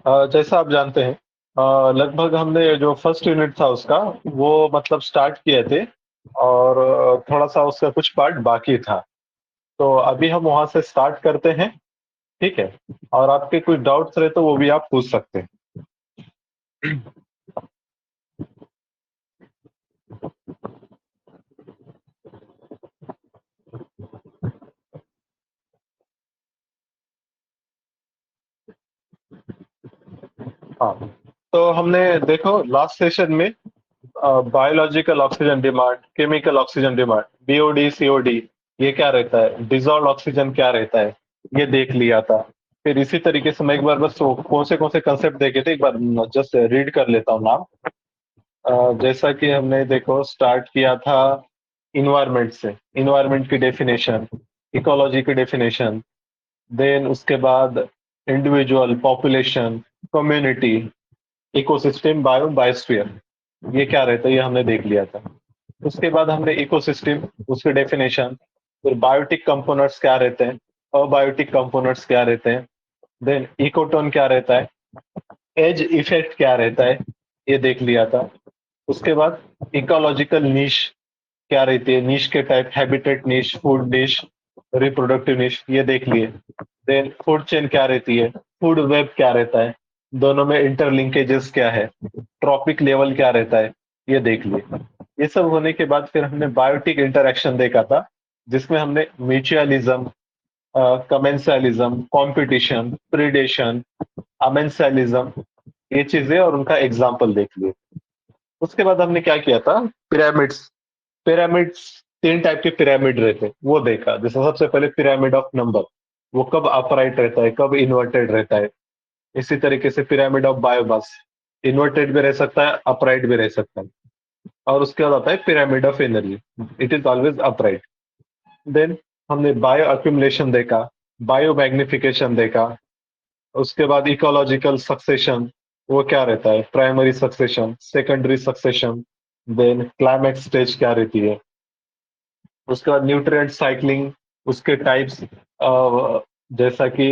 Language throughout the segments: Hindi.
जैसा आप जानते हैं, लगभग हमने जो फर्स्ट यूनिट था उसका, वो मतलब स्टार्ट किए थे, और थोड़ा-सा उसका कुछ पार्ट बाकी था। तो अभी हम वहाँ से स्टार्ट करते हैं, ठीक है? और आपके कुछ डाउट्स रहे तो वो भी आप पूछ सकते हैं। हाँ, तो हमने देखो लास्ट सेशन में biological oxygen demand, chemical oxygen demand, BOD, COD, ये क्या रहता है, डिसॉल्व ऑक्सीजन क्या रहता है, ये देख लिया था। फिर इसी तरीके से मैं एक बार बस वो कौन से कंसेप्ट देखे थे, एक बार जस्ट रीड कर लेता हूँ नाम। जैसा कि हमने देखो स्टार्ट किया था इन्वायरमेंट से, इन्वायरमेंट की डेफिनेशन, इकोलॉजी की डेफिनेशन, देन उसके बाद individual, population, community, ecosystem, biosphere, ये क्या रहता है ये हमने देख लिया था। उसके बाद हमने इकोसिस्टम, उसके डेफिनेशन, फिर बायोटिक कंपोनेंट्स क्या रहते हैं, अबायोटिक कंपोनेंट्स क्या रहते हैं, देन इकोटोन क्या रहता है, एज इफेक्ट क्या रहता है, ये देख लिया था। उसके बाद इकोलॉजिकल नीश क्या रहती है, नीश के टाइप, हैबिटेट नीश, फूड नीश, रिप्रोडक्टिव नीश, ये देख लिए। देन फूड चेन क्या रहती है, फूड वेब क्या रहता है, दोनों में इंटरलिंकेजेस क्या है, ट्रॉपिक लेवल क्या रहता है, ये देख लिए। ये सब होने के बाद फिर हमने बायोटिक इंटरेक्शन देखा था, जिसमें हमने mutualism, commensalism, competition, predation, amensalism, ये चीजें और उनका एग्जाम्पल देख लिए। उसके बाद हमने क्या किया था, पिरामिड्स, पिरामिड्स, तीन टाइप के पिरामिड रहते हैं, वो देखा। जैसे सबसे पहले पिरामिड ऑफ नंबर, वो कब अपराइट रहता है, कब इन्वर्टेड रहता है। इसी तरीके से पिरामिड ऑफ बायोमास, इन्वर्टेड भी रह सकता है, अपराइट भी रह सकता है। और उसके बाद आता है pyramid of energy, it is always upright. Then हमने बायो अक्यूमुलेशन देखा, बायो मैग्निफिकेशन देखा। उसके बाद इकोलॉजिकल सक्सेशन, वो क्या रहता है, primary succession, secondary succession, then climax stage क्या रहती है। उसके बाद न्यूट्रिएंट साइक्लिंग, उसके टाइप्स, जैसा कि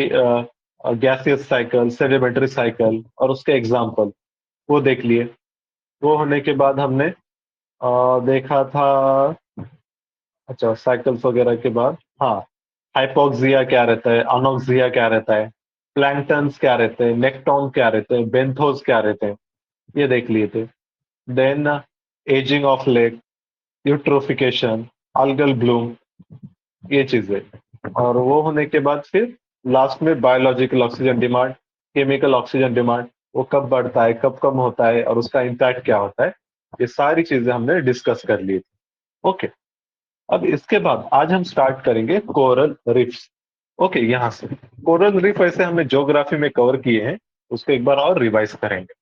गैसियस साइकिल, सेडिमेंट्री साइकिल, और उसके एग्जाम्पल, वो देख लिए। वो होने के बाद हमने देखा था, अच्छा साइकिल्स वगैरह के बाद, हाँ, हाइपोक्सिया क्या रहता है, अनोक्सिया क्या रहता है, प्लैंक्टन्स क्या रहते हैं, नेक्टॉन क्या रहते हैं, बेंथोस क्या रहते हैं, ये देख लिए थे। Then ageing of lake, eutrophication, algal bloom, ये चीजें। और वो होने के बाद फिर लास्ट में biological oxygen demand, chemical oxygen demand, वो कब बढ़ता है, कब कम होता है, और उसका इम्पैक्ट क्या होता है, ये सारी चीजें हमने डिस्कस कर ली थी। ओके, अब इसके बाद आज हम स्टार्ट करेंगे कोरल रिफ्स। ओके, यहाँ से कोरल रिफ वैसे हमने ज्योग्राफी में कवर किए हैं, उसको एक बार और रिवाइज करेंगे।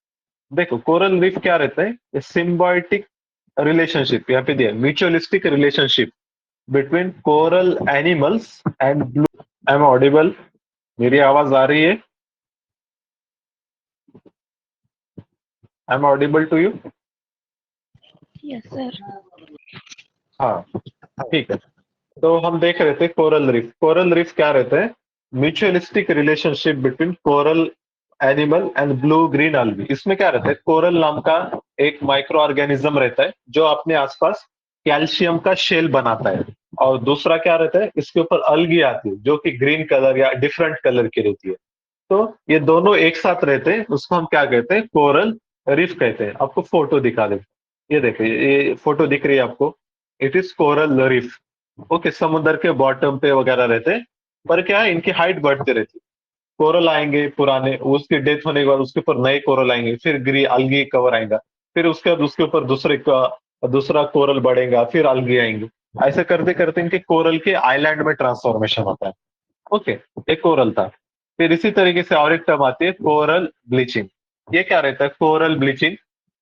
देखो कोरल रिफ क्या रहता है, सिम्बायोटिक रिलेशनशिप, यहाँ पे दिया mutualistic relationship between coral animals and blue. I am audible, मेरी आवाज आ रही है? I am audible to you? Yes, sir. हाँ, ठीक है। तो हम देख रहे थे कोरल रीफ, कोरल रीफ क्या रहता है, mutualistic relationship between coral animal and blue green algae। इसमें क्या रहता है, कोरल नाम का एक माइक्रो ऑर्गेनिज्म रहता है जो अपने आसपास कैल्शियम का शेल बनाता है, और दूसरा क्या रहता है, इसके ऊपर अलगी आती है जो कि ग्रीन कलर या डिफरेंट कलर की रहती है। तो ये दोनों एक साथ रहते हैं, उसको हम क्या कहते हैं, कोरल रीफ कहते हैं। आपको फोटो दिखा देते, ये देखिए, ये फोटो दिख रही है आपको, it is coral reef. Okay, समुद्र के बॉटम पे वगैरह रहते हैं, पर क्या है, इनकी हाइट बढ़ती रहती है। कोरल आएंगे पुराने, उसकी डेथ होने के बाद उसके ऊपर नए कोरल आएंगे, फिर ग्री अलगी कवर आएगा, फिर उसके बाद उसके ऊपर दूसरा कोरल बढ़ेगा, फिर अलगी आएंगे। ऐसे करते करते इनके कोरल के आइलैंड में ट्रांसफॉर्मेशन होता है। ओके, एक कोरल था। फिर इसी तरीके से और एक टर्म आती है कोरल ब्लीचिंग। ये क्या रहता है, कोरल ब्लीचिंग,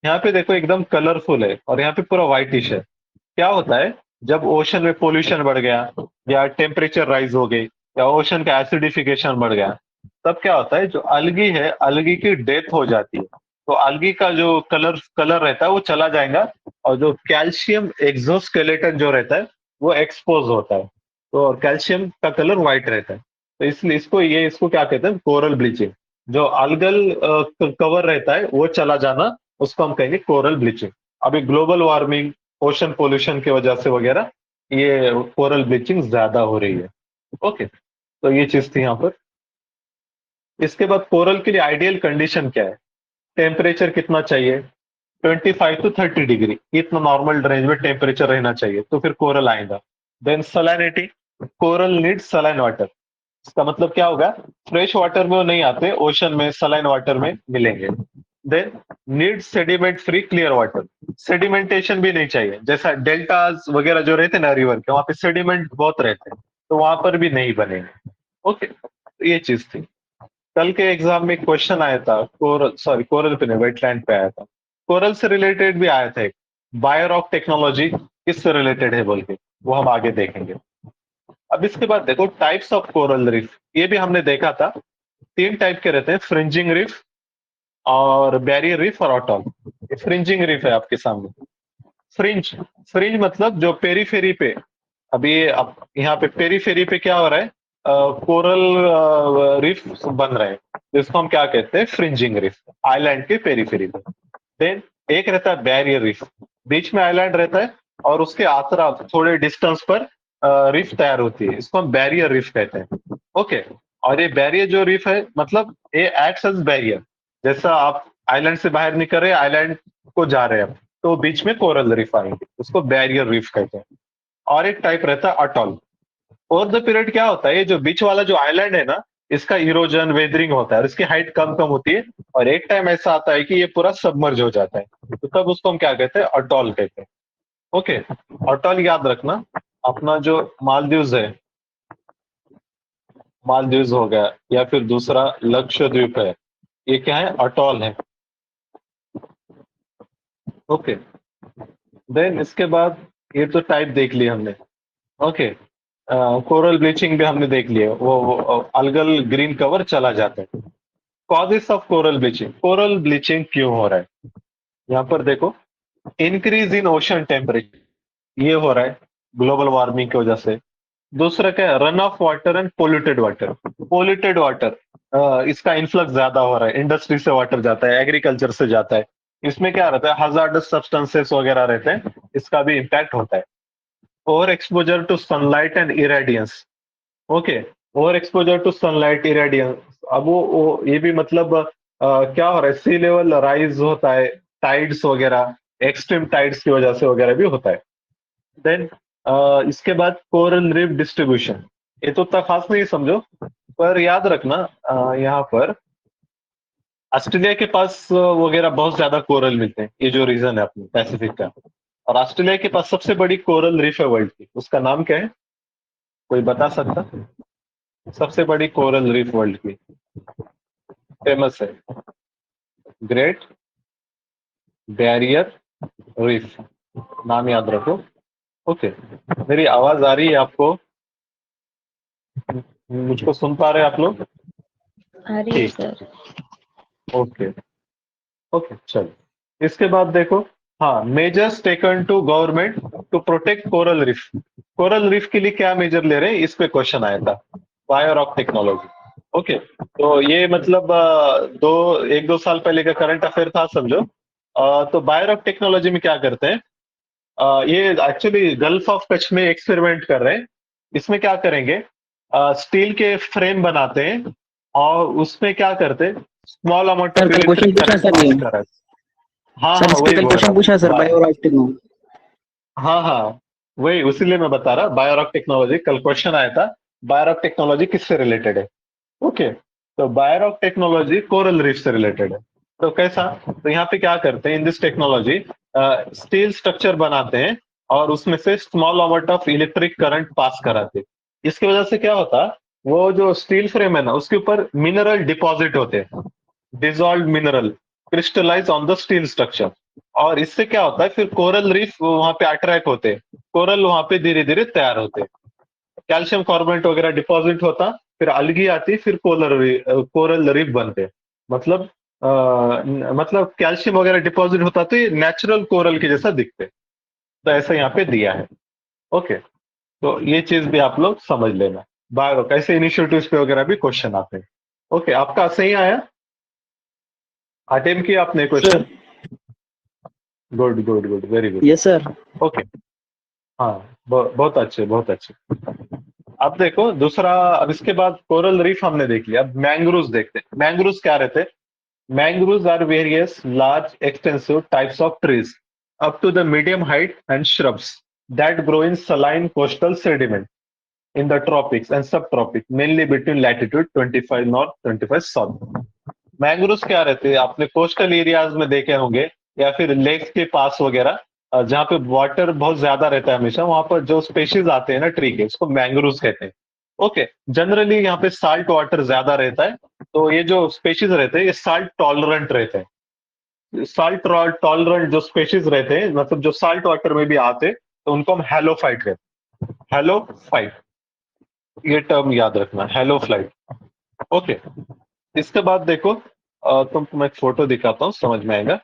यहाँ पे देखो एकदम कलरफुल है और यहाँ पे पूरा व्हाइटिश है। क्या होता है, जब ओशन में पोल्यूशन बढ़ गया, या टेम्परेचर राइज हो गई, या ओशन का एसिडिफिकेशन बढ़ गया, तब क्या होता है, जो अलगी है, अलगी की डेथ हो जाती है। तो अलगी का जो कलर कलर रहता है वो चला जाएगा, और जो कैल्शियम एक्सोस्केलेटन जो रहता है वो एक्सपोज होता है। तो कैल्शियम का कलर व्हाइट रहता है। तो इसलिए इसको क्या कहते हैं, कोरल ब्लीचिंग। जो algal कवर रहता है वो चला जाना, उसको हम कहेंगे कोरल ब्लीचिंग। अभी ग्लोबल वार्मिंग, ओशन पोल्यूशन की वजह से वगैरह ये कोरल ब्लीचिंग ज्यादा हो रही है। ओके, तो ये चीज थी यहाँ पर। इसके बाद कोरल के लिए आइडियल कंडीशन क्या है? टेम्परेचर कितना चाहिए? 25 to 30 डिग्री, इतना नॉर्मल रेंज में टेम्परेचर रहना चाहिए तो फिर कोरल आएगा। Then salinity, coral need saline water. इसका मतलब क्या होगा? फ्रेश वाटर में वो नहीं आते, ओशन में सलाइन वाटर में मिलेंगे। Then need sediment free clear water. Sedimentation भी नहीं चाहिए, जैसा डेल्टाज वगैरह जो रहते हैं ना रिवर के, वहां पे सेडिमेंट बहुत रहते हैं, तो वहां पर भी नहीं बनेंगे। ओके, तो ये चीज थी। कल के एग्जाम में क्वेश्चन आया था, कोरल पे नहीं, वेटलैंड पे आया था। कोरल से रिलेटेड भी आया था एक, बायोरॉक टेक्नोलॉजी किससे रिलेटेड है बोल के, वो हम आगे देखेंगे। अब इसके बाद देखो टाइप्स ऑफ कोरल रीफ, ये भी हमने देखा था। 3 टाइप के रहते हैं, फ्रिंजिंग रीफ और बैरियर रीफ और अटॉल। ये फ्रिंजिंग रीफ है आपके सामने। फ्रिंज, फ्रिंज मतलब जो पेरीफेरी पे, अभी अब यहाँ पे पेरीफेरी पे क्या हो रहा है, कोरल रीफ बन रहे हैं, तो इसको हम क्या कहते हैं? फ्रिंजिंग रीफ, आइलैंड के पेरीफेरी पे। देन एक रहता है बैरियर रीफ, बीच में आइलैंड रहता है और उसके आसपास थोड़े डिस्टेंस पर रीफ तैयार होती है, इसको हम बैरियर रीफ कहते हैं। ओके, और ये बैरियर जो रीफ है, मतलब ये एक्ट्स एज बैरियर। जैसा आप आइलैंड से बाहर निकल रहे हैं, आइलैंड को जा रहे हैं, तो बीच में कोरल रीफ आएंगे, उसको बैरियर रीफ कहते हैं। और एक टाइप रहता है अटॉल। ओवर द पीरियड क्या होता है, ये जो बीच वाला जो आइलैंड है ना, इसका इरोजन वेदरिंग होता है और इसकी हाइट कम कम होती है, और एक टाइम ऐसा आता है कि ये पूरा सबमर्ज हो जाता है, तो तब उसको हम क्या कहते हैं? अटॉल कहते हैं। ओके, अटॉल याद रखना। अपना जो मालदीव्स है, मालदीव्स हो गया, या फिर दूसरा लक्षद्वीप है, ये क्या है? अटॉल है। ओके, देन इसके बाद ये तो टाइप देख लिया हमने। ओके, कोरल ब्लीचिंग भी हमने देख लिया, वो अलगल ग्रीन कवर चला जाता है। Causes of coral bleaching, coral bleaching क्यों हो रहा है? यहाँ पर देखो, इंक्रीज इन ओशन टेम्परेचर, ये हो रहा है ग्लोबल वार्मिंग की वजह से। दूसरा क्या है? Run of water and polluted water. Polluted water, इसका इन्फ्लक्स ज्यादा हो रहा है, इंडस्ट्री से वाटर जाता है, एग्रीकल्चर से जाता है, इसमें क्या रहता है? हजार्डस सब्सटेंसेस वगैरह रहते हैं, इसका भी इम्पैक्ट होता है। Over exposure to sunlight and irradiance. Okay, over exposure to sunlight irradiance, अब वो ये भी मतलब क्या हो रहा है? सी लेवल राइज होता है, टाइड्स वगैरह, एक्सट्रीम टाइड्स की वजह से वगैरह भी होता है। देन इसके बाद कोरल रीफ डिस्ट्रीब्यूशन, ये तो उतना खास नहीं समझो, पर याद रखना यहाँ पर ऑस्ट्रेलिया के पास वगैरह बहुत ज्यादा कोरल मिलते हैं, ये जो रीजन है अपने पैसिफिक का। और ऑस्ट्रेलिया के पास सबसे बड़ी कोरल रीफ है वर्ल्ड की, उसका नाम क्या है? कोई बता सकता? सबसे बड़ी कोरल रीफ वर्ल्ड की, फेमस है, ग्रेट बैरियर रीफ, नाम याद रखो। ओके, मेरी आवाज आ रही है आपको? मुझको सुन पा रहे हैं आप लोग? आ रही है ठीक, सर। ओके। ओके, चलो इसके बाद देखो, हाँ, measures taken to government to protect coral reef. Coral reef के लिए क्या मेजर ले रहे हैं, इस पे क्वेश्चन आया था। Biorock technology. ओके, तो ये मतलब 1-2 साल पहले का करंट अफेयर था समझो। तो बायोरॉक टेक्नोलॉजी में क्या करते हैं, ये एक्चुअली गल्फ ऑफ कच्छ में एक्सपेरिमेंट कर रहे हैं। इसमें क्या करेंगे, स्टील के फ्रेम बनाते हैं और उसमें क्या करते हैं, स्मॉल अमाउंट सर ऑफ कल क्वेश्चन इलेक्ट्रिक पूछा करंट सर पास ये। कर रहा है। हाँ सर हाँ, इस पे वही कल बोल रहा क्वेश्चन पूछा सर हूँ। Biorock techno. हाँ हाँ, वही उसीलिए मैं बता रहा, बायोरॉक टेक्नोलॉजी कल क्वेश्चन आया था। बायोरॉक टेक्नोलॉजी किससे रिलेटेड है? ओके, तो बायोरॉक टेक्नोलॉजी कोरल रीफ से रिलेटेड है। तो कैसा? तो यहाँ पे क्या करते हैं, in this technology steel structure बनाते हैं और उसमें से small amount of electric current pass कराते हैं। इसकी वजह से क्या होता, वो जो स्टील फ्रेम है ना, उसके ऊपर मिनरल डिपॉजिट होते हैं, dissolve mineral crystallise on the steel structure. और इससे क्या होता है, फिर कोरल रीफ वहां पे अट्रैक्ट होते हैं, कोरल वहां पे धीरे धीरे तैयार होते हैं, कैल्शियम कार्बोनेट वगैरह डिपॉजिट होता, फिर अलगी आती, फिर कोरल रीफ बनते। मतलब मतलब कैल्शियम वगैरह डिपॉजिट होता तो ये नेचुरल कोरल के जैसा दिखते। तो ऐसा यहाँ पे दिया है। ओके, तो ये चीज भी आप लोग समझ लेना। बायो कैसे इनिशिएटिव्स पे वगैरह भी क्वेश्चन आते हैं। ओके, आपका सही आया? अटेम्प्ट किया आपने question? Good good good, very good. Yes sir. Okay, हाँ, बहुत अच्छे, बहुत अच्छे। अब देखो दूसरा, अब इसके बाद कोरल रीफ हमने देख लिया, अब मैंग्रोव्स देखते हैं। मैंग्रोव्स क्या रहते हैं? Mangroves are various large, extensive types of trees up to the medium height and shrubs that grow in saline coastal sediment in the tropics and subtropics, mainly between latitude 25 north, 25 south. Mangroves क्या रहते हैं? आपने कोस्टल एरियाज में देखे होंगे या फिर लेक्स के पास वगैरह, जहाँ पे वाटर बहुत ज्यादा रहता है हमेशा, वहां पर जो स्पेशीज आते हैं ना ट्री के, उसको मैंग्रोव्स कहते हैं। ओके, जनरली यहाँ पे साल्ट वाटर ज्यादा रहता है, तो ये जो स्पेशीज रहते हैं ये साल्ट टॉलरेंट रहते हैं। साल्ट टॉलरेंट जो स्पेशीज रहते हैं, मतलब जो साल्ट वाटर में भी आते हैं, तो उनको हम हेलोफाइट कहते हैं। हेलोफाइट, ये टर्म याद रखना, हेलोफाइट। ओके, इसके बाद देखो, तुमको मैं एक फोटो दिखाता हूँ, समझ में आएगा।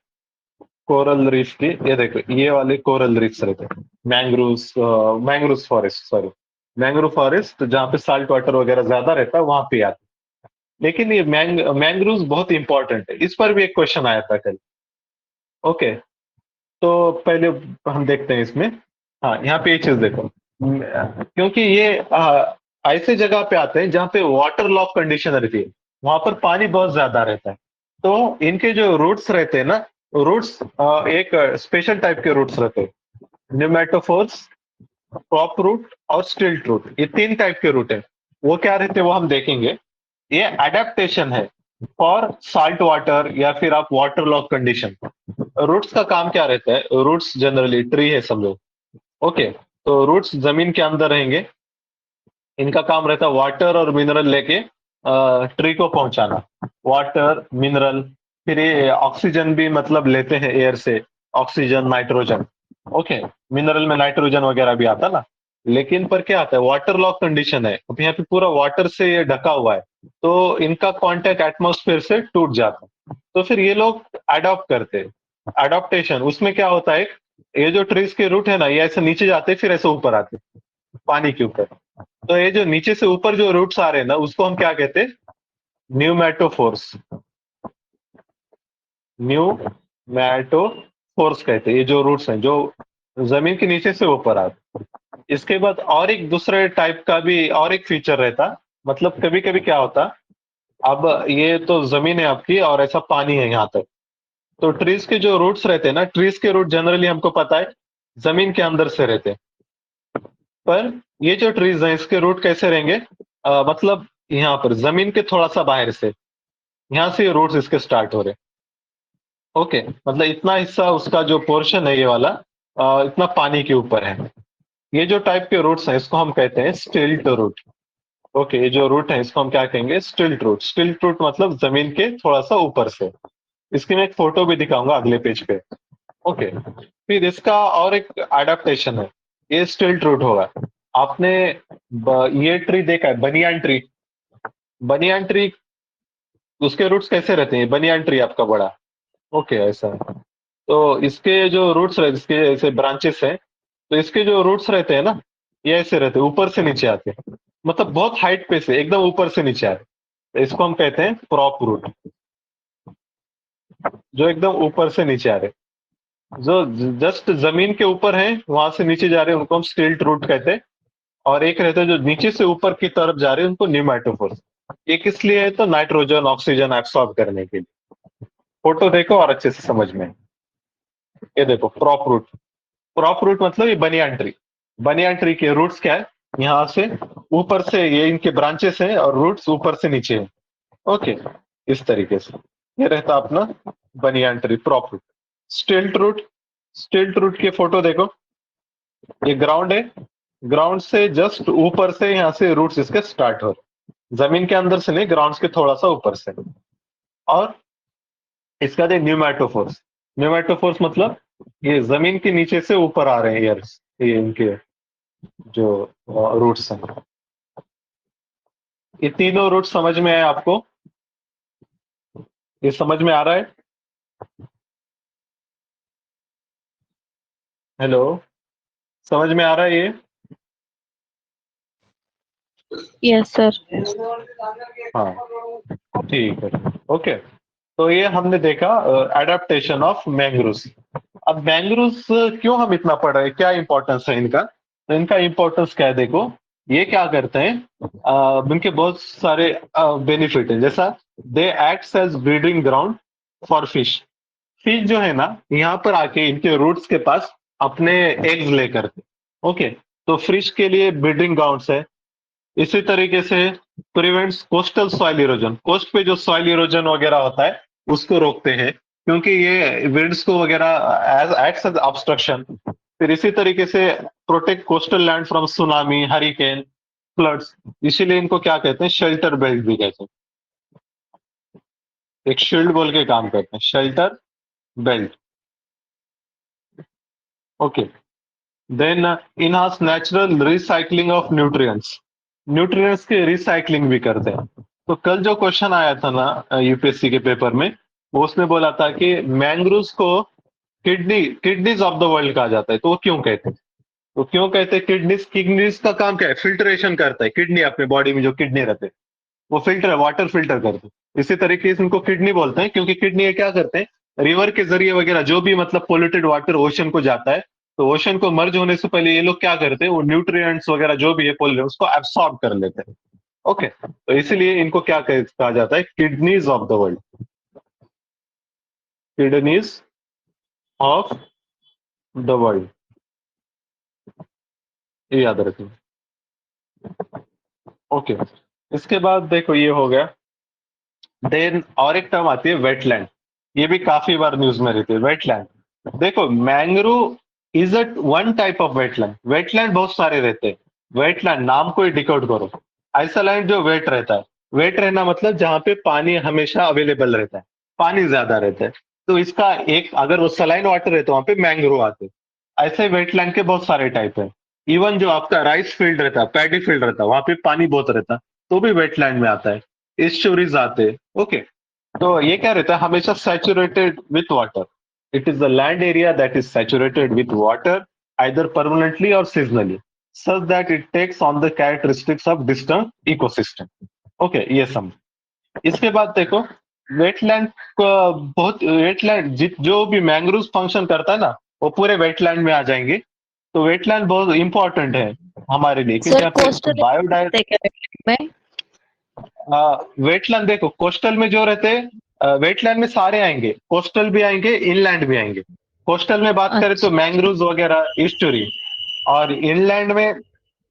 कोरल रीफ की, ये देखो, ये वाले कोरल रीफ्स रहते हैं। Mangroves, mangrove forest, sorry, mangrove forest जहाँ पे साल्ट वाटर वगैरह ज्यादा रहता है वहां पे आते हैं। लेकिन ये मैंग्रोव्स बहुत इंपॉर्टेंट है, इस पर भी एक क्वेश्चन आया था कल। ओके, तो पहले हम देखते हैं इसमें। हाँ, यहाँ पे ये चीज देखो, क्योंकि ये ऐसे जगह पे आते हैं जहाँ पे वाटर लॉक कंडीशन रहती है, वहां पर पानी बहुत ज्यादा रहता है, तो इनके जो रूट्स रहते हैं ना, रूट्स एक स्पेशल टाइप के रूट्स रहते हैं, न्यूमेटोफोर्स, क्रॉप रूट और स्टिल्ट रूट, ये तीन टाइप के रूट है। वो क्या रहते हैं वो हम देखेंगे। ये अडेप्टेशन है फॉर साल्ट वाटर या फिर आप वाटर लॉक कंडीशन। रूट्स का काम क्या रहता है? रूट्स जनरली ट्री है समझो। ओके, तो रूट्स जमीन के अंदर रहेंगे, इनका काम रहता है वाटर और मिनरल लेके ट्री को पहुंचाना। वाटर, मिनरल, फिर ये ऑक्सीजन भी मतलब लेते हैं एयर से, ऑक्सीजन, नाइट्रोजन। ओके, मिनरल में नाइट्रोजन वगैरह भी आता ना, लेकिन पर क्या आता है, वाटर लॉक कंडीशन है, अब यहाँ पे पूरा वाटर से ये ढका हुआ है, तो इनका कांटेक्ट एटमॉस्फेयर से टूट जाता है, तो फिर ये लोग अडॉप्ट करते हैं। अडॉप्टेशन उसमें क्या होता है, ये जो ट्रीज के रूट है ना, ये ऐसे नीचे जाते हैं फिर ऐसे ऊपर आते हैं पानी के ऊपर। तो ये जो नीचे से ऊपर जो रूट्स आ रहे हैं ना, उसको हम क्या कहते हैं? न्यूमेटोफोर्स। न्यूमेटोफोर्स कहते हैं ये जो रूट्स हैं जो जमीन के नीचे से ऊपर आते हैं। इसके बाद और एक दूसरे टाइप का भी और एक फीचर रहता, मतलब कभी कभी क्या होता, अब ये तो जमीन है आपकी और ऐसा पानी है यहाँ तक, तो ट्रीज के जो रूट्स रहते हैं ना, ट्रीज के रूट जनरली हमको पता है जमीन के अंदर से रहते हैं, पर ये जो ट्रीज हैं इसके रूट कैसे रहेंगे? मतलब यहाँ पर जमीन के थोड़ा सा बाहर से, यहाँ से रूट्स इसके स्टार्ट हो रहे हैं। ओके, मतलब इतना हिस्सा उसका जो पोर्शन है ये वाला, इतना पानी के ऊपर है। ये जो टाइप के रूट्स हैं इसको हम कहते हैं स्टिल्ट रूट। ओके, ये जो रूट है इसको हम क्या कहेंगे? स्टिल्ट रूट। स्टिल्ट रूट मतलब जमीन के थोड़ा सा ऊपर से। इसकी मैं एक फोटो भी दिखाऊंगा अगले पेज पे। ओके, फिर इसका और एक अडेप्टेशन है, ये स्टिल्ट रूट होगा। आपने ये ट्री देखा है, बनियान ट्री? बनियान ट्री, उसके रूट्स कैसे रहते हैं? बनियान ट्री आपका बड़ा, ओके, ऐसा है। तो इसके जो रूट्स रहते, इसके ऐसे ब्रांचेस हैं, तो इसके जो रूट्स रहते हैं ना, ये ऐसे रहते हैं, ऊपर से नीचे आते हैं, मतलब बहुत हाइट पे से एकदम ऊपर से नीचे आते हैं, तो इसको हम कहते हैं प्रॉप रूट, जो एकदम ऊपर से नीचे आ रहे हैं। जो जस्ट जमीन के ऊपर है वहां से नीचे जा रहे हैं उनको हम स्टिल्ट रूट कहते हैं, और एक रहते हैं जो नीचे से ऊपर की तरफ जा रहे हैं उनको न्यूमेटोफोर्स। ये किस लिए है? तो नाइट्रोजन ऑक्सीजन एब्सॉर्ब करने के लिए। फोटो देखो और अच्छे से समझ में। ये देखो प्रॉप रूट। प्रॉप रूट मतलब ये बनियान ट्री। बनियान ट्री के रूट्स क्या है? यहाँ से ऊपर से, ये इनके ब्रांचेस हैं और रूट्स ऊपर से नीचे हैं। ओके, इस तरीके से ये रहता अपना banyan tree, prop root. Stilt root, stilt root के फोटो देखो, ये ग्राउंड है, ग्राउंड से जस्ट ऊपर से यहाँ से रूट्स इसके स्टार्ट हो रहे, जमीन के अंदर से नहीं, ग्राउंड के थोड़ा सा ऊपर से। और इसका दे न्यूमेटोफोर्स। न्यूमेटोफोर्स मतलब ये जमीन के नीचे से ऊपर आ रहे हैं एयर्स, ये इनके जो रूट्स हैं। ये तीनों रूट समझ में आए आपको? ये समझ में आ रहा है? हेलो, समझ में आ रहा है ये? Yes, sir. हाँ, ठीक है, ओके। तो ये हमने देखा एडेप्टेशन ऑफ मैंग्रोव्स। अब मैंग्रोव्स क्यों हम इतना पढ़ रहे हैं, क्या इंपॉर्टेंस है इनका? तो इनका इंपॉर्टेंस क्या है, देखो ये क्या करते हैं, इनके बहुत सारे बेनिफिट हैं। जैसा they act as breeding ground for fish. Fish जो है ना, यहाँ पर आके इनके रूट्स के पास अपने एग्स ले करके, ओके, तो फिश के लिए ब्रीडिंग ग्राउंड्स है। इसी तरीके से prevents coastal soil erosion, coast पे जो सॉइल इरोजन वगैरह होता है उसको रोकते हैं, क्योंकि ये विंड्स को वगैरह एक्ट्स एज ऑब्स्ट्रक्शन। फिर इसी तरीके से protect coastal land from tsunami, hurricane, floods. इसीलिए इनको क्या कहते हैं, शेल्टर बेल्ट भी कहते हैं। एक शील्ड बोल के काम करते हैं, shelter belt. Okay, then enhance natural recycling of nutrients, nutrients की रिसाइकलिंग भी करते हैं। तो कल जो क्वेश्चन आया था ना यूपीएससी के पेपर में, वो उसने बोला था कि मैंग्रोव्स को किडनीज ऑफ द वर्ल्ड कहा जाता है। तो वो क्यों कहते हैं? तो क्यों कहते हैं किडनीज? किडनीज का काम क्या है, फिल्ट्रेशन करता है। किडनी अपने बॉडी में जो किडनी रहते हैं वो फिल्टर, वाटर फिल्टर करते हैं। इसी तरीके से इनको किडनी बोलते हैं, क्योंकि किडनी ये क्या करते हैं, रिवर के जरिए वगैरह जो भी मतलब पोल्यूटेड वाटर ओशन को जाता है, तो ओशन को मर्ज होने से पहले ये लोग क्या करते हैं, वो न्यूट्रिएंट्स वगैरह जो भी है पोल्यूटेड उसको एब्सॉर्ब कर लेते हैं। ओके, तो इसीलिए इनको क्या कहा जाता है, kidneys of the world, kidneys of the world, ये याद रखिए। ओके, इसके बाद देखो ये हो गया। देन और एक टर्म आती है वेटलैंड, ये भी काफी बार न्यूज में रहती है, वेटलैंड। देखो mangrove is a one type of wetland, wetland बहुत सारे रहते हैं। वेटलैंड नाम को ही डिकोड करो, ऐसा लैंड जो वेट रहता है। वेट रहना मतलब जहां पे पानी हमेशा अवेलेबल रहता है, पानी ज्यादा रहता है। तो इसका एक, अगर वो सलाइन वाटर है तो वहां पे मैंग्रोव आते हैं। ऐसे वेटलैंड के बहुत सारे टाइप है। इवन जो आपका राइस फील्ड रहता है, पैडी फील्ड रहता है, वहां पे पानी बहुत रहता है, तो भी वेटलैंड में आता है। एस्चुरीज आते हैं। ओके, तो ये क्या रहता है, हमेशा saturated with water. It is the land area that is saturated with water, either permanently or seasonally, such that it takes on the characteristics of distant ecosystem. Okay, ये सब। इसके बाद देखो वेटलैंड को, बहुत वेटलैंड जो भी मैंग्रोव फंक्शन करता है ना, वो पूरे वेटलैंड में आ जाएंगे। तो वेटलैंड बहुत इंपॉर्टेंट है हमारे लिए, क्योंकि सर यहाँ पे कोस्टल बायोडाइवर्सिटी। में वेटलैंड देखो, कोस्टल में जो रहते हैं, वेटलैंड में सारे आएंगे, कोस्टल भी आएंगे, इनलैंड भी आएंगे। कोस्टल में बात करें तो अच्छा मैंग्रोव्स वगैरह, ईस्टुरी। और इनलैंड में,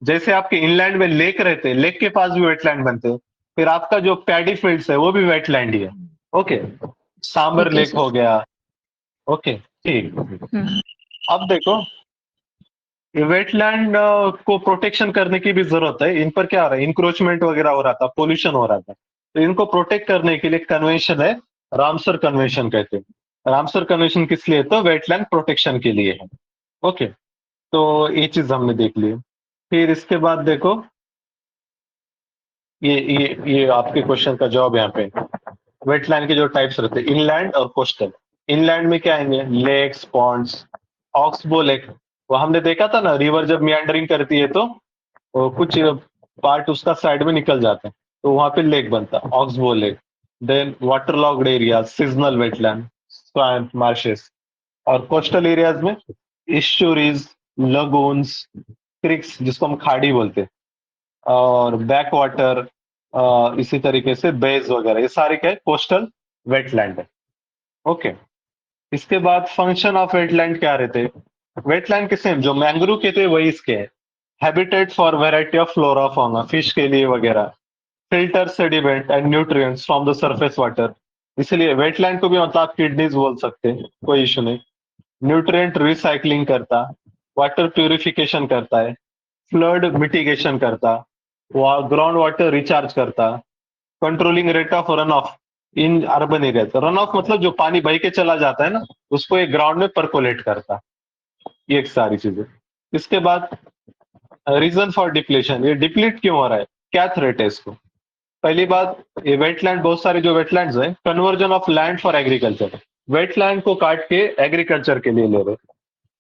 जैसे आपके इनलैंड में लेक रहते हैं, लेक के पास भी वेटलैंड बनते हैं। फिर आपका जो पैडी फील्ड्स है वो भी वेटलैंड ही है। ओके, सांबर ठीक है लेक हो सर। गया। ओके, ठीक। हम्म, अब देखो, ये वेटलैंड को प्रोटेक्शन करने की भी जरूरत है। इन पर क्या हो रहा है, इंक्रोचमेंट वगैरह हो रहा था, पोल्यूशन हो रहा था। तो इनको प्रोटेक्ट करने के लिए कन्वेंशन है, रामसर कन्वेंशन कहते हैं। रामसर कन्वेंशन किस लिए? तो वेटलैंड प्रोटेक्शन के लिए है। ओके, तो ये चीज हमने देख ली। फिर इसके बाद देखो, ये आपके क्वेश्चन का जवाब यहाँ पे। वेटलैंड के जो टाइप्स रहते हैं, इनलैंड और कोस्टल। इनलैंड में क्या आएंगे, लेक्स, पॉन्ड्स, ऑक्सबो लेक। वो हमने देखा था ना, रिवर जब मियांडरिंग करती है तो वो कुछ पार्ट उसका साइड में निकल जाता है, तो वहां पे लेक बनता है, oxbow lake. Then waterlogged area, seasonal wetland, swamp, marshes. और कोस्टल एरियाज में इस्चुरीज, लगून्स, क्रिक्स जिसको हम खाड़ी बोलते हैं, और बैक वाटर, इसी तरीके से बेज वगैरह, ये सारे क्या है, कोस्टल वेटलैंड है। ओके, इसके बाद फंक्शन ऑफ वेटलैंड क्या रहते हैं? वेटलैंड के सेम जो मैंग्रोव के थे वही इसके है। Habitat for variety of flora fauna, fish के लिए वगैरह। Filter sediment and nutrients from the surface water. इसलिए वेटलैंड को भी मतलब आप किडनीज बोल सकते हैं, कोई इशू नहीं। न्यूट्रिएंट रिसाइकलिंग करता, वाटर प्यूरिफिकेशन करता है, फ्लड मिटिगेशन करता, ग्राउंड वाटर रिचार्ज करता, controlling rate of run of in urban area. Run of मतलब जो पानी बह के चला जाता है ना, उसको एक ग्राउंड में परकोलेट करता। ये एक सारी चीजें। इसके बाद रीजन फॉर डिप्लेशन, ये डिप्लीट क्यों हो रहा है, क्या थ्रेट है इसको? पहली बात, ये वेटलैंड, बहुत सारे जो वेटलैंड्स हैं, conversion of land for agriculture, wetland को काट के एग्रीकल्चर के लिए ले रहे।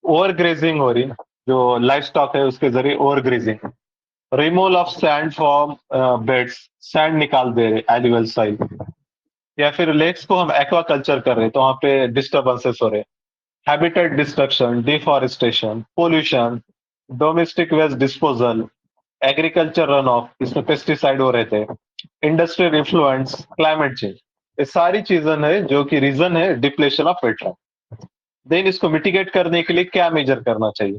ओवर ग्रेजिंग हो रही, जो लाइफ स्टॉक है उसके जरिए over grazing. Removal of sand from beds, sand निकाल दे रहे, एल्यूवल सॉइल। या फिर लेक्स को हम एक्वाकल्चर कर रहे हैं तो वहां पे डिस्टर्बेंसेस हो रहे हैं, habitat destruction, deforestation, pollution, domestic waste disposal, agriculture runoff, इसमें पेस्टिसाइड हो रहे थे, इंडस्ट्रियल इन्फ्लुएंस, क्लाइमेट चेंज, ये सारी चीजें है जो कि रीजन है डिप्लेशन ऑफ वेटलैंड। देन इसको मिटिगेट करने के लिए क्या मेजर करना चाहिए?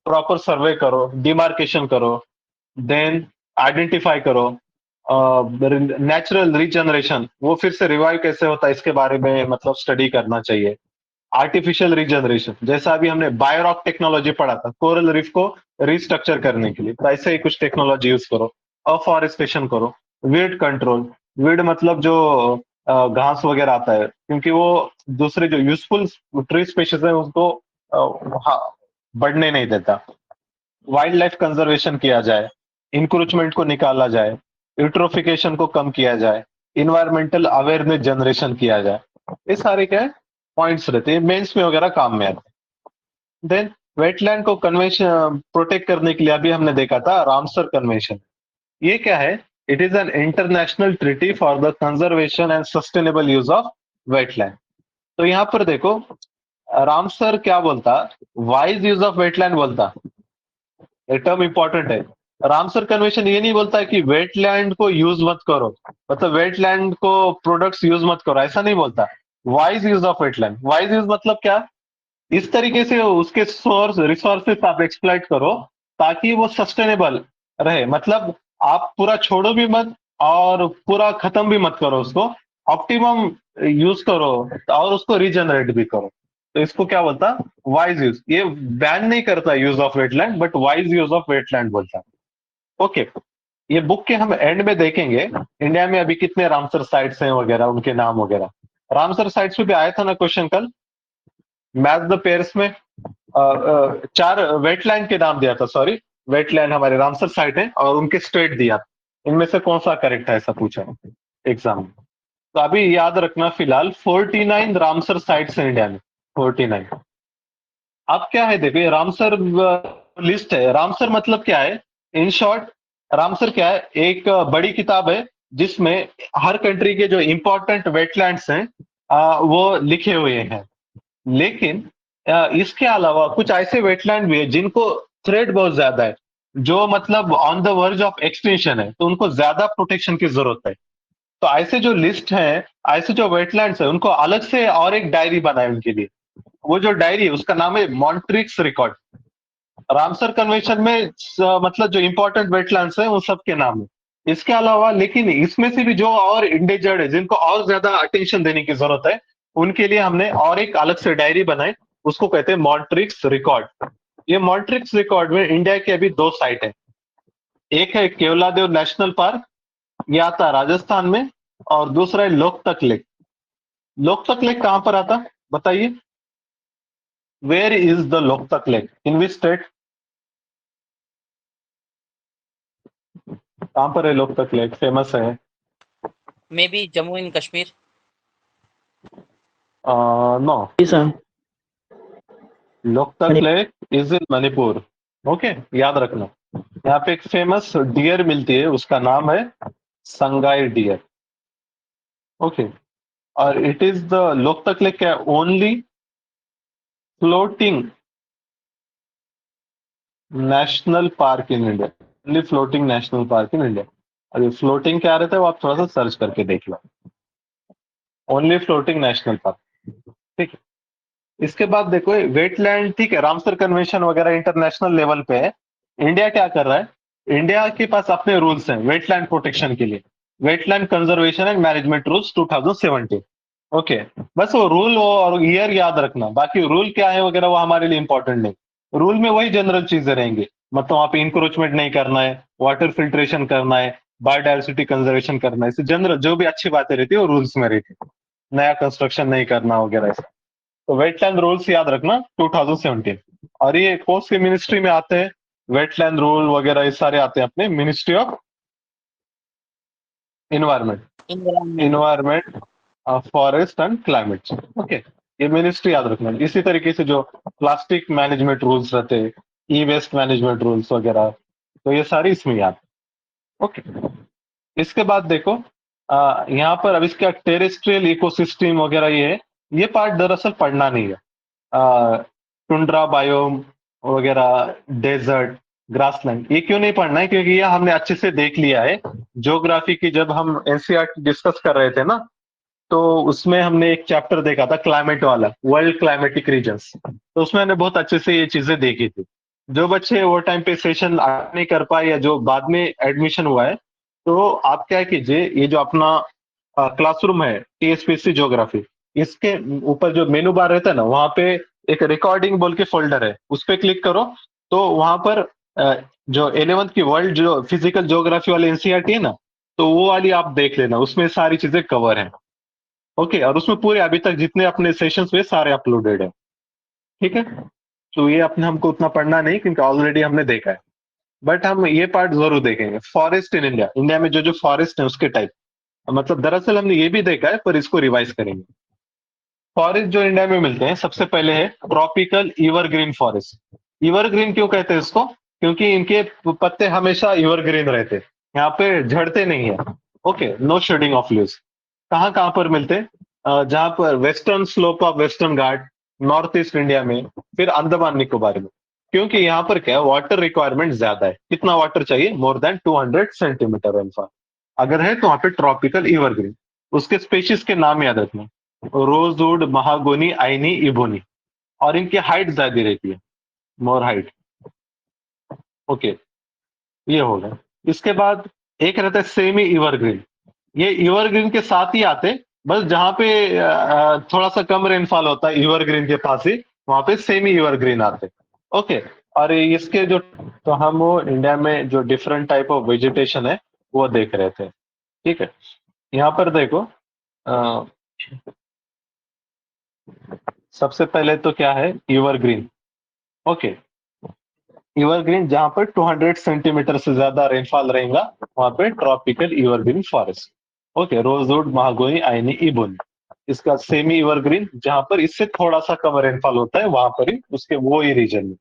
प्रॉपर सर्वे करो, डिमार्केशन करो, देन आइडेंटिफाई करो, नेचुरल रिजनरेशन, वो फिर से रिवाइव कैसे होता है इसके बारे में मतलब स्टडी करना चाहिए। आर्टिफिशियल रिजनरेशन, जैसा अभी हमने बायोरॉक टेक्नोलॉजी पढ़ा था कोरल रीफ को रिस्ट्रक्चर करने के लिए, तो ऐसे ही कुछ टेक्नोलॉजी यूज करो। अफॉरेस्टेशन करो, वीड कंट्रोल, वीड मतलब जो घास वगैरह आता है, क्योंकि वो दूसरे जो यूजफुल ट्री स्पेशीज है उसको बढ़ने नहीं देता। वाइल्ड लाइफ कंजर्वेशन किया जाए, इंक्रोचमेंट को निकाला जाए, यूट्रोफिकेशन को कम किया जाए, इन्वायरमेंटल अवेयरनेस जनरेशन किया जाए। ये सारे क्या पॉइंट्स रहते हैं, मेंस में वगैरह काम में आते हैं। देन वेटलैंड को कन्वेंशन प्रोटेक्ट करने के लिए अभी हमने देखा था रामसर कन्वेंशन। ये क्या है? It is an international treaty for the conservation and sustainable use of wetland. तो यहाँ पर देखो रामसर क्या बोलता, वाइज यूज ऑफ वेटलैंड बोलता, ये टर्म इंपॉर्टेंट है। रामसर कन्वेंशन ये नहीं बोलता है कि वेटलैंड को यूज मत करो, मतलब वेटलैंड को प्रोडक्ट्स यूज मत करो, ऐसा नहीं बोलता। Wise use of wetland, wise use मतलब क्या? इस तरीके से उसके सोर्स रिसोर्सेस आप एक्सप्लॉइट करो ताकि वो सस्टेनेबल रहे, मतलब आप पूरा छोड़ो भी मत और पूरा खत्म भी मत करो, उसको ऑप्टिमम यूज करो और उसको रीजनरेट भी करो। तो इसको क्या बोलता? Wise use. ये बैन नहीं करता use of wetland, but wise use of wetland बोलता। ओके, ये बुक के हम एंड में देखेंगे इंडिया में अभी कितने रामसर साइट्स हैं वगैरह, उनके नाम वगैरह। रामसर साइट्स पे भी आया था ना क्वेश्चन कल मैथ द पेयर्स में। 4 वेटलैंड के नाम दिया था, सॉरी वेटलैंड हमारे रामसर साइट है और उनके स्टेट दिया, इनमें से कौन सा करेक्ट है ऐसा पूछा एग्जाम में। तो अभी याद रखना फिलहाल 49 रामसर साइट्स हैं इंडिया में, 49। अब क्या है देखिए रामसर लिस्ट है, रामसर मतलब क्या है इन शॉर्ट? रामसर क्या है? एक बड़ी किताब है जिसमें हर कंट्री के जो इंपॉर्टेंट वेटलैंड्स हैं वो लिखे हुए हैं। लेकिन इसके अलावा कुछ ऐसे वेटलैंड भी है जिनको थ्रेट बहुत ज्यादा है, जो मतलब on the verge of extension है, तो उनको ज्यादा प्रोटेक्शन की जरूरत है। तो ऐसे जो लिस्ट है, ऐसे जो वेटलैंड्स है, उनको अलग से और एक डायरी बनाए उनके लिए। वो जो डायरी है उसका नाम है मॉन्ट्रिक्स रिकॉर्ड। रामसर कन्वेंशन में मतलब जो इंपॉर्टेंट वेटलैंड्स है उन सब के नाम है। इसके अलावा लेकिन इसमें से भी जो और इंडेंजर्ड है, जिनको और ज्यादा अटेंशन देने की जरूरत है, उनके लिए हमने और एक अलग से डायरी बनाई, उसको कहते हैं मॉन्ट्रिक्स रिकॉर्ड। ये मॉन्ट्रिक्स रिकॉर्ड में इंडिया के अभी 2 साइट है, एक है केवलादेव नेशनल पार्क, ये आता है राजस्थान में, और दूसरा है लोकतक लेक। लोकतक लेक कहां पर आता बताइए? Where is the Loktak lake, in which state? कहां पर है लोकतक लेक, फेमस है? Maybe Jammu and Kashmir. No, जी sir. Loktak lake is in Manipur. Okay, याद रखना। यहाँ पे एक फेमस डियर मिलती है, उसका नाम है संगाई डियर। ओके, और it is the Loktak lake क्या only floating national park in India, only floating national park in India. अभी फ्लोटिंग क्या रहता है वो आप थोड़ा सा सर्च करके देख लो, ओनली फ्लोटिंग नेशनल पार्क। ठीक है, इसके बाद देखो वेटलैंड, ठीक है रामसर कन्वेंशन वगैरह इंटरनेशनल लेवल पे है। इंडिया क्या कर रहा है? इंडिया के पास अपने रूल्स हैं वेटलैंड प्रोटेक्शन के लिए, wetland conservation and management rules 2017। Okay, बस वो रूल और ईयर याद रखना, बाकी रूल क्या है वगैरह वो हमारे लिए इंपॉर्टेंट नहीं। रूल में वही जनरल चीजें रहेंगी, मतलब वहां पे इंक्रोचमेंट नहीं करना है, वाटर फिल्ट्रेशन करना है, बायोडायवर्सिटी कंजर्वेशन करना है, इसे जनरल जो भी अच्छी बातें रहती है वो रूल्स में रहती है, नया कंस्ट्रक्शन नहीं करना वगैरह ऐसा। तो वेटलैंड रूल्स याद रखना 2017। और ये कौन सी मिनिस्ट्री में आते हैं? वेटलैंड रूल वगैरह ये सारे आते हैं अपने ministry of environment, Environment. Environment, forest and climate. Okay, ये मिनिस्ट्री याद रखना। इसी तरीके से जो प्लास्टिक मैनेजमेंट रूल्स रहते हैं, ई वेस्ट मैनेजमेंट रूल्स वगैरह, तो ये सारी इसमें याद। ओके, इसके बाद देखो यहाँ पर अब इसका टेरेस्ट्रियल इकोसिस्टम वगैरह ये पार्ट दरअसल पढ़ना नहीं है। टुंड्रा बायोम वगैरह, डेजर्ट, ग्रासलैंड, ये क्यों नहीं पढ़ना है? क्योंकि ये हमने अच्छे से देख लिया है। ज्योग्राफी की जब हम एनसीईआरटी डिस्कस कर रहे थे ना, तो उसमें हमने एक चैप्टर देखा था क्लाइमेट वाला, वर्ल्ड क्लाइमेटिक रीजन्स। तो उसमें हमने बहुत अच्छे से ये चीजें देखी थी। जो बच्चे वो टाइम पे सेशन नहीं कर पाए या जो बाद में एडमिशन हुआ है, तो आप क्या कीजिए, ये जो अपना क्लासरूम है टीएसपीएससी ज्योग्राफी, इसके ऊपर जो मेनू बार रहता है ना, वहां पे एक रिकॉर्डिंग बोल के फोल्डर है, उस पर क्लिक करो। तो वहां पर जो 11th की वर्ल्ड जो फिजिकल ज्योग्राफी वाली एनसीईआरटी है ना, तो वो वाली आप देख लेना, उसमें सारी चीजें कवर है। ओके, और उसमें पूरे अभी तक जितने अपने सेशंस हुए सारे अपलोडेड है। ठीक है, तो ये अपने हमको उतना पढ़ना नहीं, क्योंकि ऑलरेडी हमने देखा है। बट हम ये पार्ट जरूर देखेंगे, फॉरेस्ट इन इंडिया, इंडिया में जो जो फॉरेस्ट है उसके टाइप। मतलब दरअसल हमने ये भी देखा है, पर इसको रिवाइज करेंगे। फॉरेस्ट जो इंडिया में मिलते हैं, सबसे पहले है ट्रॉपिकल इवरग्रीन फॉरेस्ट। इवरग्रीन क्यों कहते हैं इसको? क्योंकि इनके पत्ते हमेशा इवरग्रीन रहते हैं, यहाँ पे झड़ते नहीं है। Okay, no shedding of leaves. कहाँ कहाँ पर मिलते हैं? जहां पर western slope of western Ghat, north east India में, फिर अंडमान निकोबार में। क्योंकि यहाँ पर क्या है, वाटर रिक्वायरमेंट ज्यादा है। कितना वाटर चाहिए? मोर देन 200 सेंटीमीटर रेनफॉल अगर है तो वहां पे ट्रॉपिकल इवरग्रीन। उसके स्पेशीज के नाम याद रखना, रोजवुड, महागोनी, आइनी, इबोनी। और इनकी हाइट ज्यादा रहती है, मोर हाइट। ओके, ये हो गया। इसके बाद एक रहता है सेमी इवरग्रीन। ये इवरग्रीन के साथ ही आते, बस जहां पे थोड़ा सा कम रेनफॉल होता है इवरग्रीन के पास ही, वहां पे सेमी इवरग्रीन आते। ओके, और इसके जो, तो हम वो इंडिया में जो डिफरेंट टाइप ऑफ वेजिटेशन है वो देख रहे थे। ठीक है, यहाँ पर देखो, अ, सबसे पहले तो क्या है, इवरग्रीन। ओके, इवरग्रीन जहां पर 200 सेंटीमीटर से ज्यादा रेनफॉल रहेगा, वहां पे ट्रॉपिकल इवरग्रीन फॉरेस्ट। ओके, रोजवुड, महागोनी, आइनी, इबोनी। इसका सेमी इवरग्रीन जहां पर इससे थोड़ा सा कम रेनफॉल होता है, वहां पर ही उसके वो ही रीजन में।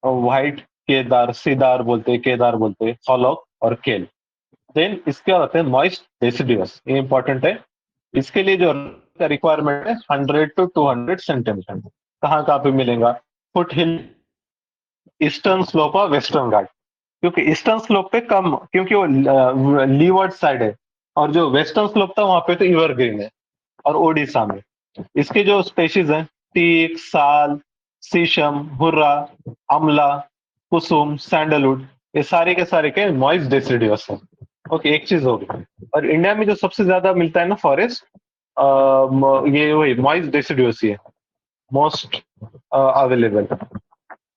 व्हाइट केदार, सीदार बोलते हैं, केदार बोलते हैं, हॉलॉक और केल। देन इसके बाद आते हैं मॉइस्ट डेसिडियस, ये इंपॉर्टेंट है। इसके लिए जो रिक्वायरमेंट है 100 to 200 सेंटीमीटर। कहाँ कहाँ पे मिलेगा? फुट हिल, ईस्टर्न स्लोप और वेस्टर्न घाट। क्योंकि ईस्टर्न स्लोप पे कम, क्योंकि वो लीवर्ड साइड है, और जो वेस्टर्न स्लोप था वहां पे तो इवरग्रीन है। और ओडिशा में इसके जो स्पेशीज हैं, टीक, साल, शीशम, हुर्रा, अमला, कुसुम, सैंडलवुड, ये सारे के सारे के मॉइस्ट डेसिडियस हैं। ओके, एक चीज होगी। और इंडिया में जो सबसे ज्यादा मिलता है ना फॉरेस्ट, ये वही मॉइस्ट डेसिडियस ही है, मोस्ट अवेलेबल।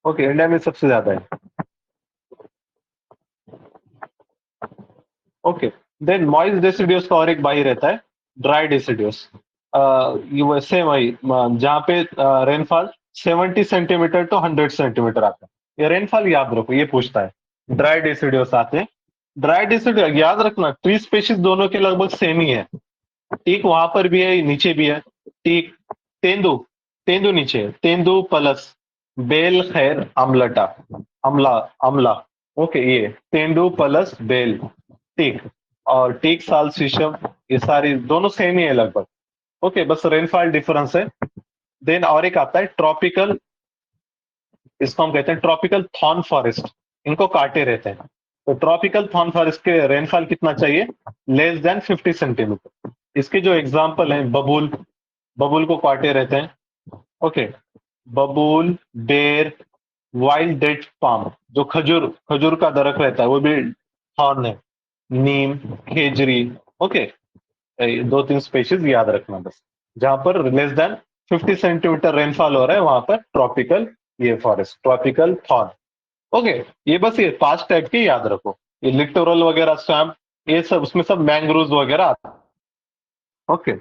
ओके, इंडिया में सबसे ज्यादा है। ओके, देन मॉइस्ट डेसिडियस का और एक भाई रहता है ड्राई डेसिडियस। ये वैसे वही जहाँ पे रेनफॉल 70 सेंटीमीटर to 100 सेंटीमीटर आता है। ये रेनफॉल याद रखो, ये पूछता है। ड्राई डेसिडियस आते हैं। ड्राई डेसिडियस याद रखना, ट्री स्पेशीज दोनों के लगभग सेम ही है। टीक वहां पर भी है, नीचे भी है। टीक, तेंदु, तेंदु नीचे है, तेंदु प्लस बेल, खैर, अमलटा, अमला, अमला। ओके, ये तेंदु प्लस बेल, टीक। और टीक, साल, शीशम, ये सारी दोनों सेम ही है लगभग। ओके, बस रेनफॉल डिफरेंस है। देन और एक आता है ट्रॉपिकल, इसको हम कहते हैं ट्रॉपिकल थॉर्न फॉरेस्ट। इनको काटे रहते हैं। तो ट्रॉपिकल थॉर्न फॉरेस्ट के रेनफॉल कितना चाहिए? Less than 50 centimetre. इसके जो एग्जाम्पल हैं, बबूल, बबूल को काटे रहते हैं। ओके, बबूल, बेर, वाइल्ड डेट पाम, जो खजूर, खजूर का दरख्त रहता है वो भी थॉर्न है। नीम, खेजरी। ओके, दो तीन स्पेशीज याद रखना बस। जहां पर लेस देन 50 सेंटीमीटर रेनफॉल हो रहा है, वहां पर ट्रॉपिकल, ये फॉरेस्ट ट्रॉपिकल थॉर्न। ओके, ये बस ये 5 टाइप के याद रखो। ये लिटोरल वगैरह, स्वैम्प, ये सब, उसमें सब मैंग्रोव वगैरह आता है। ओके,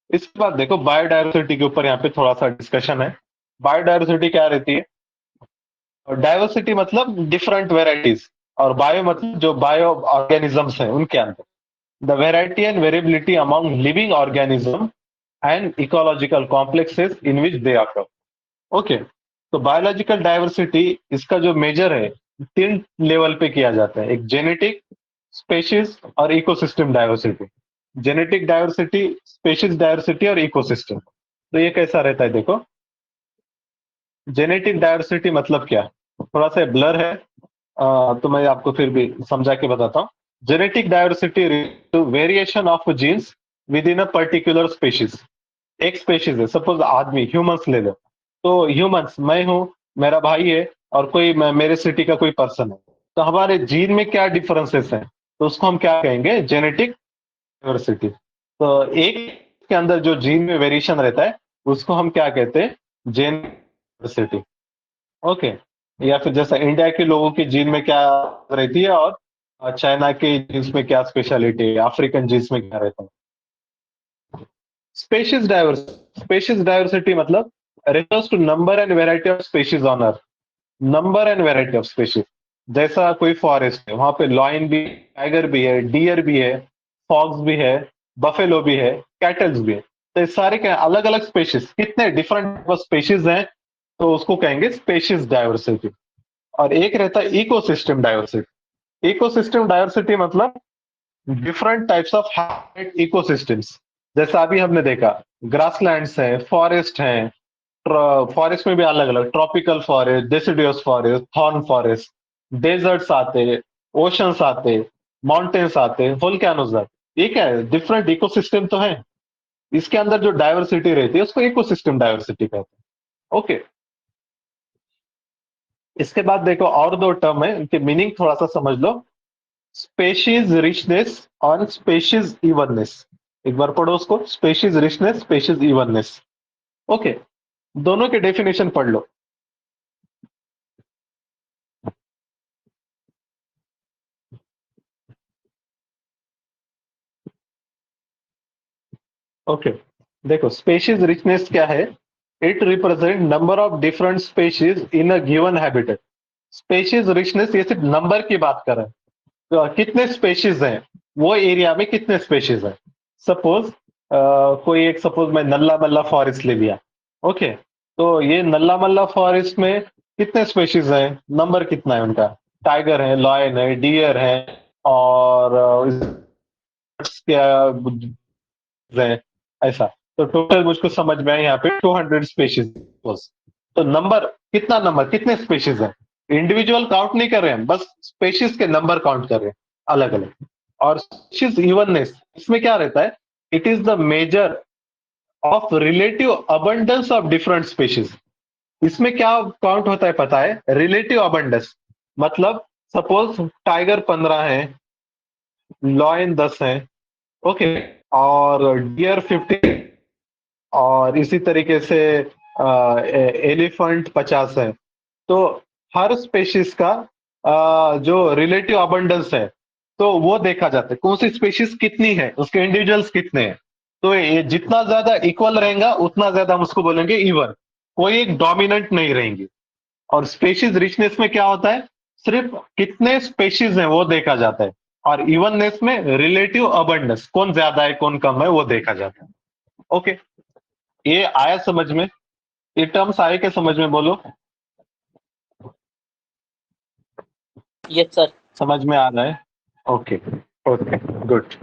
इसके बाद देखो बायोडायवर्सिटी के ऊपर यहाँ पे थोड़ा सा डिस्कशन है। बायोडायवर्सिटी क्या रहती है? डाइवर्सिटी मतलब डिफरेंट वेराइटीज, और बायो मतलब जो बायो ऑर्गेनिजम्स हैं उनके अंदर। The variety and variability among living organism and ecological complexes in which they occur. Okay, तो बायोलॉजिकल डाइवर्सिटी इसका जो मेजर है 3 लेवल पे किया जाता है, एक जेनेटिक, स्पेशीज और ecosystem diversity. Genetic diversity, species diversity और इकोसिस्टम। तो ये कैसा रहता है देखो, जेनेटिक डायवर्सिटी मतलब क्या, थोड़ा सा ब्लर है, तो मैं आपको फिर भी समझा के बताता हूँ। Genetic diversity to variation of genes within a particular species. एक स्पेशीज है, सपोज आदमी, ह्यूमंस ले लो, तो ह्यूमंस मैं हूं, मेरा भाई है, और कोई मेरे सिटी का कोई पर्सन है, तो हमारे जीन में क्या डिफरेंसेस हैं, तो उसको हम क्या कहेंगे, जेनेटिक डाइवर्सिटी। तो एक के अंदर जो जीन में वेरिएशन रहता है उसको हम क्या कहते हैं, जेन डाइवर्सिटी। ओके, या फिर जैसा इंडिया के लोगों के जीन में क्या रहती है और चाइना के जीन्स में क्या स्पेशलिटी है, अफ्रीकन जीन्स में क्या रहता है। स्पेशीज डाइवर्सिटी मतलब refers to number and variety of species on earth। Number and variety of species, जैसा कोई फॉरेस्ट है, वहां पे लॉयन भी, टाइगर भी है, डियर भी है, फॉक्स भी है, बफेलो भी है, कैटल्स भी है। तो ये सारे क्या अलग अलग स्पेशीज, कितने डिफरेंट स्पेशीज हैं, तो उसको कहेंगे स्पेशीज डाइवर्सिटी। और एक रहता है इकोसिस्टम डाइवर्सिटी। इकोसिस्टम डाइवर्सिटी मतलब डिफरेंट टाइप्स ऑफ इकोसिस्टम्स। जैसा अभी हमने देखा, ग्रासलैंड्स है, फॉरेस्ट है, फॉरेस्ट में भी अलग अलग, tropical forest, deciduous forest, thorn forest, deserts आते, ओशंस आते, माउंटेन्स आते, वोल्केनोज आते। ये क्या है, डिफरेंट इकोसिस्टम तो है, इसके अंदर जो डाइवर्सिटी रहती है उसको इकोसिस्टम डाइवर्सिटी कहते हैं। ओके, इसके बाद देखो और दो टर्म है, इनके मीनिंग थोड़ा सा समझ लो। स्पेशीज रिचनेस और स्पेशीज इवननेस। एक बार पढ़ो उसको, species richness, species evenness. Okay, दोनों के डेफिनेशन पढ़ लो। ओके, देखो स्पेशीज रिचनेस क्या है, it represent number of different species in a given habitat. Species richness ये सिर्फ नंबर की बात कर रहा है, तो कितने स्पेशीज हैं, वो एरिया में कितने स्पेशीज हैं। सपोज कोई एक, सपोज मैं नल्ला मल्ला फॉरेस्ट ले लिया। ओके, तो ये नल्ला मल्ला फॉरेस्ट में कितने स्पेशीज हैं, नंबर कितना है उनका, टाइगर है, लॉयन है, डियर है, और क्या है, ऐसा। तो टोटल मुझको समझ में आया यहाँ पे 200 स्पेशीज। तो नंबर, कितना नंबर, कितने स्पेशीज है, इंडिविजुअल काउंट नहीं कर रहे हैं, बस स्पेशीज के नंबर काउंट कर रहे हैं अलग अलग। और स्पेशीज इवननेस, इसमें क्या रहता है, it is the measure of relative abundance of different species. इसमें क्या काउंट होता है पता है, रिलेटिव अबंडेंस। मतलब सपोज टाइगर 15 है, लॉयन 10 है, ओके, और डियर 50, और इसी तरीके से एलिफेंट 50 है। तो हर स्पेशीज का जो रिलेटिव अबंडेंस है, तो वो देखा जाता है, कौन सी स्पेशीज कितनी है, उसके इंडिविजुअल्स कितने हैं। तो ये जितना ज्यादा इक्वल रहेगा उतना ज्यादा हम उसको बोलेंगे इवन, कोई एक डोमिनेंट नहीं रहेंगी। और स्पेशीज रिचनेस में क्या होता है, सिर्फ कितने स्पेशीज हैं वो देखा जाता है, और इवननेस में रिलेटिव अबंडेंस, कौन ज्यादा है कौन कम है वो देखा जाता है। ओके, ये आया समझ में, ये टर्म्स आए के समझ में, बोलो। Yes, sir. समझ में आ रहा है, ओके, ओके, गुड,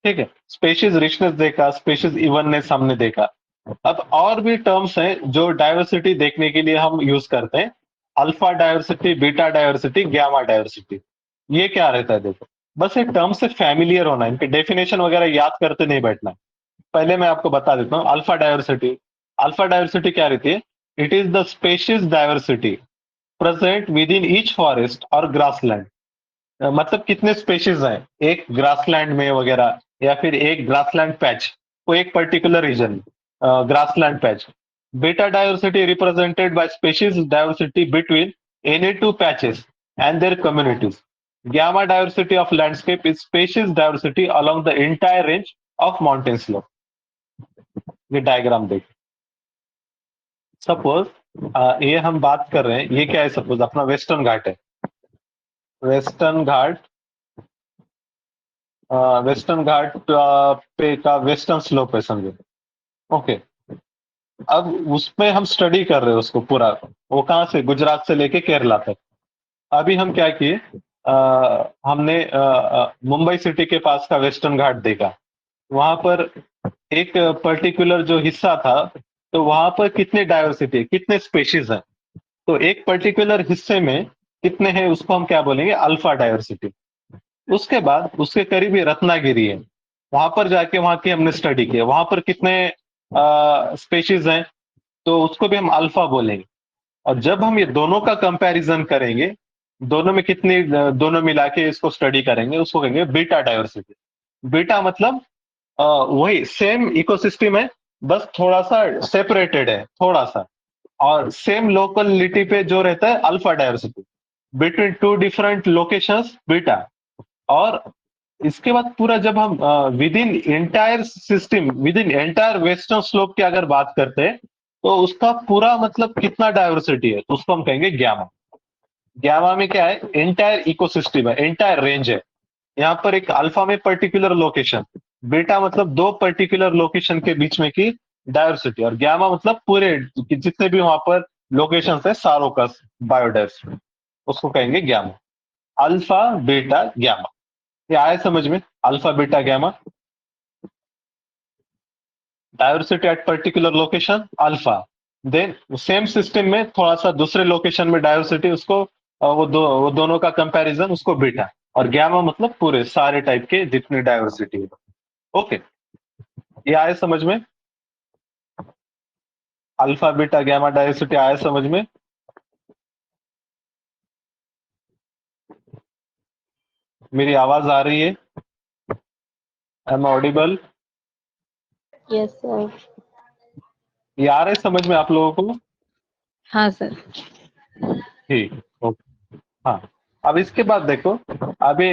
ठीक है। स्पेशीज रिचनेस देखा, स्पेशीज इवननेस हमने देखा। अब और भी टर्म्स हैं जो डाइवर्सिटी देखने के लिए हम यूज करते हैं, alpha diversity, beta diversity, gamma diversity. ये क्या रहता है देखो, बस ये टर्म से फैमिलियर होना है, इनके डेफिनेशन वगैरह याद करते नहीं बैठना है। पहले मैं आपको बता देता हूँ अल्फा डाइवर्सिटी। अल्फा डाइवर्सिटी क्या रहती है, it is the species diversity present with in each forest और ग्रासलैंड। मतलब कितने स्पेशीज हैं एक ग्रासलैंड में वगैरह, या फिर एक ग्रासलैंड पैच, कोई एक particular region, grassland patch. Beta diversity represented by species diversity between any two patches and their communities. Gamma diversity of landscape is species diversity along the entire range of mountain slope. ये डायग्राम देख, सपोज ये हम बात कर रहे हैं, ये क्या है, सपोज अपना वेस्टर्न घाट है, वेस्टर्न घाट, वेस्टर्न घाट पे का वेस्टर्न स्लोप है समझो। ओके, अब उसमें हम स्टडी कर रहे हैं उसको पूरा, वो कहाँ से, गुजरात से लेके केरला तक। अभी हम क्या किए, हमने मुंबई सिटी के पास का वेस्टर्न घाट देखा। वहां पर एक पर्टिकुलर जो हिस्सा था, तो वहां पर कितने डाइवर्सिटी है, कितने स्पेशीज हैं। तो एक पर्टिकुलर हिस्से में कितने हैं, उसको हम क्या बोलेंगे, अल्फा डाइवर्सिटी। उसके बाद उसके करीब ही रत्नागिरी है, वहां पर जाके वहां की हमने स्टडी की, वहां पर कितने स्पेशीज हैं, तो उसको भी हम अल्फा बोलेंगे। और जब हम ये दोनों का कंपैरिजन करेंगे, दोनों में कितनी दोनों मिला के इसको स्टडी करेंगे, उसको कहेंगे बीटा डाइवर्सिटी। बीटा मतलब वही सेम इकोसिस्टम है, बस थोड़ा सा सेपरेटेड है, थोड़ा सा। और सेम लोकलिटी पे जो रहता है alpha diversity, between two different locations beta. और इसके बाद पूरा जब हम with in entire system, with in entire western slope की अगर बात करते हैं, तो उसका पूरा मतलब कितना डाइवर्सिटी है, तो उसको हम कहेंगे ग्यामा। ग्यामा में क्या है, एंटायर इकोसिस्टम है, एंटायर रेंज है। यहाँ पर एक अल्फा में पर्टिकुलर लोकेशन, बीटा मतलब दो पर्टिकुलर लोकेशन के बीच में की डाइवर्सिटी, और ग्यामा मतलब पूरे जितने भी वहां पर लोकेशन है सारों का बायोडाइवर्सिटी, उसको कहेंगे ग्यामा। अल्फा बीटा ग्यामा, ये आए समझ में, alpha beta gamma. Diversity at particular location alpha, then same system में थोड़ा सा दूसरे लोकेशन में डाइवर्सिटी, उसको वो दोनों का कंपैरिजन, उसको बीटा। और गैमा मतलब पूरे सारे टाइप के जितनी डाइवर्सिटी है। ओके, ये आए समझ में, अल्फा बीटा गैमा डाइवर्सिटी आए समझ में। मेरी आवाज आ रही है, एम ऑडिबल? Yes, sir. ये आ रहा है समझ में आप लोगों को? हाँ सर। ठीक, ओके। हाँ, अब इसके बाद देखो, अभी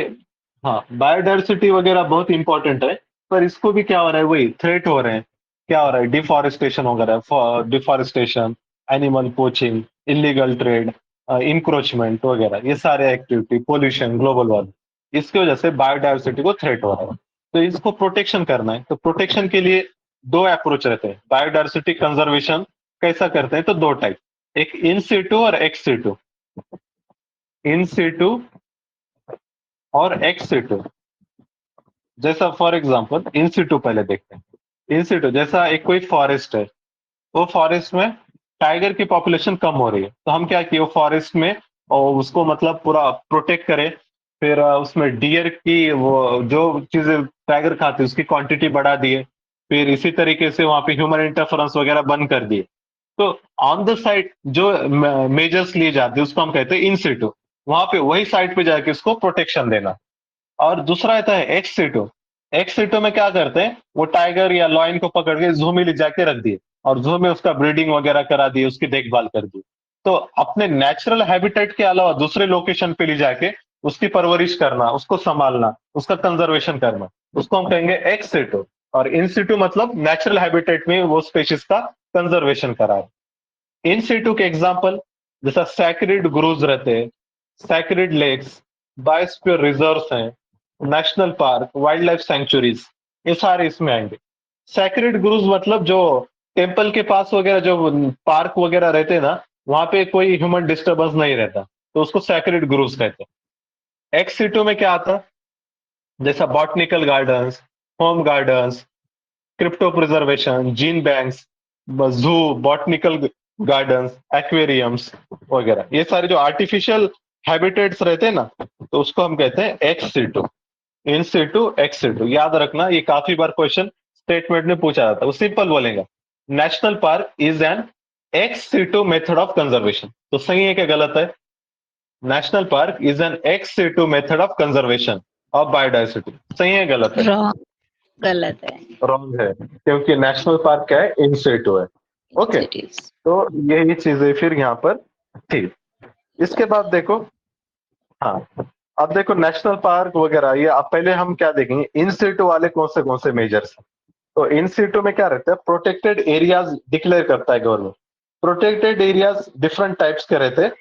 हाँ बायोडाइवर्सिटी वगैरह बहुत इंपॉर्टेंट है, पर इसको भी क्या हो रहा है, वही थ्रेट हो रहे हैं। क्या हो रहा है, डिफॉरेस्टेशन वगैरह, deforestation, animal poaching, illegal trade, encroachment वगैरह, ये सारे एक्टिविटी, पोल्यूशन, ग्लोबल वार्मिंग, इसकी वजह से बायोडाइवर्सिटी को थ्रेट हो रहा है। तो इसको प्रोटेक्शन करना है, तो प्रोटेक्शन के लिए दो अप्रोच रहते हैं। बायोडाइवर्सिटी कंजर्वेशन कैसा करते हैं, तो दो टाइप, एक इन सिटू और एक्स सिटू। इन सिटू और एक्स सिटू। जैसा फॉर एग्जांपल इन सिटू पहले देखते हैं। इन सिटू जैसा एक कोई फॉरेस्ट है, वो फॉरेस्ट में टाइगर की पॉपुलेशन कम हो रही है, तो हम क्या किए, वो फॉरेस्ट में और उसको मतलब पूरा प्रोटेक्ट करें। फिर उसमें डियर की वो जो चीजें टाइगर खाती है उसकी क्वांटिटी बढ़ा दिए। फिर इसी तरीके से वहां पे ह्यूमन इंटरफेरेंस वगैरह बंद कर दिए। तो ऑन द साइड जो मेजर्स लिए जाते हैं उसको हम कहते हैं इन सिटू, वहां पे वही साइड पे जाके उसको प्रोटेक्शन देना। और दूसरा आता है एक्स सीटो। एक्स सीटो में क्या करते हैं, वो टाइगर या लॉयन को पकड़ के जू में ले जाके रख दिए, और जू में उसका ब्रीडिंग वगैरह करा दिए, उसकी देखभाल कर दी। तो अपने नेचुरल हैबिटेट के अलावा दूसरे लोकेशन पे ले जाके उसकी परवरिश करना, उसको संभालना, उसका कंजर्वेशन करना, उसको हम कहेंगे एक्स सीटो। और इन सीटू मतलब नेचुरल हैबिटेट में वो स्पेशीज का कंजर्वेशन करा। इन सीटू के एग्जाम्पल जैसा सैक्रेड ग्रोव्स रहते हैं, सैक्रेड लेक्स, बायोस्फीयर रिजर्व्स हैं, national park, wild life sanctuaries, ये सारे इसमें आएंगे। सैक्रेड ग्रोव्स मतलब जो टेम्पल के पास वगैरह जो पार्क वगैरह रहते हैं ना, वहां पे कोई ह्यूमन डिस्टर्बेंस नहीं रहता, तो उसको सैक्रेड ग्रोव्स कहते हैं। एक्स सीटू में क्या आता, जैसा botanical gardens, home gardens, crypto preservation, gene banks, जू, बॉटनिकल गार्डन्स, एक्वेरियम्स वगैरह, ये सारे जो आर्टिफिशियल हैबिटेट्स रहते हैं ना, तो उसको हम कहते हैं ex situ. In situ ex situ याद रखना, ये काफी बार क्वेश्चन स्टेटमेंट में पूछा जाता है। वो सिंपल बोलेगा, national park is an ex situ method of conservation. तो सही है क्या गलत है? National park is an ex situ method of conservation of biodiversity, सही है गलत है? Wrong. गलत है। रॉन्ग है, क्योंकि नेशनल पार्क क्या है, इन सिटू है। Okay, Cities. तो यही चीजें फिर यहाँ पर थी। इसके बाद देखो, हाँ अब देखो नेशनल पार्क वगैरह, ये अब पहले हम क्या देखेंगे, इन सिटू वाले कौन से मेजर्स। तो इन सिटू में क्या रहता है, प्रोटेक्टेड एरियाज डिक्लेयर करता है government. Protected areas different types के रहते हैं।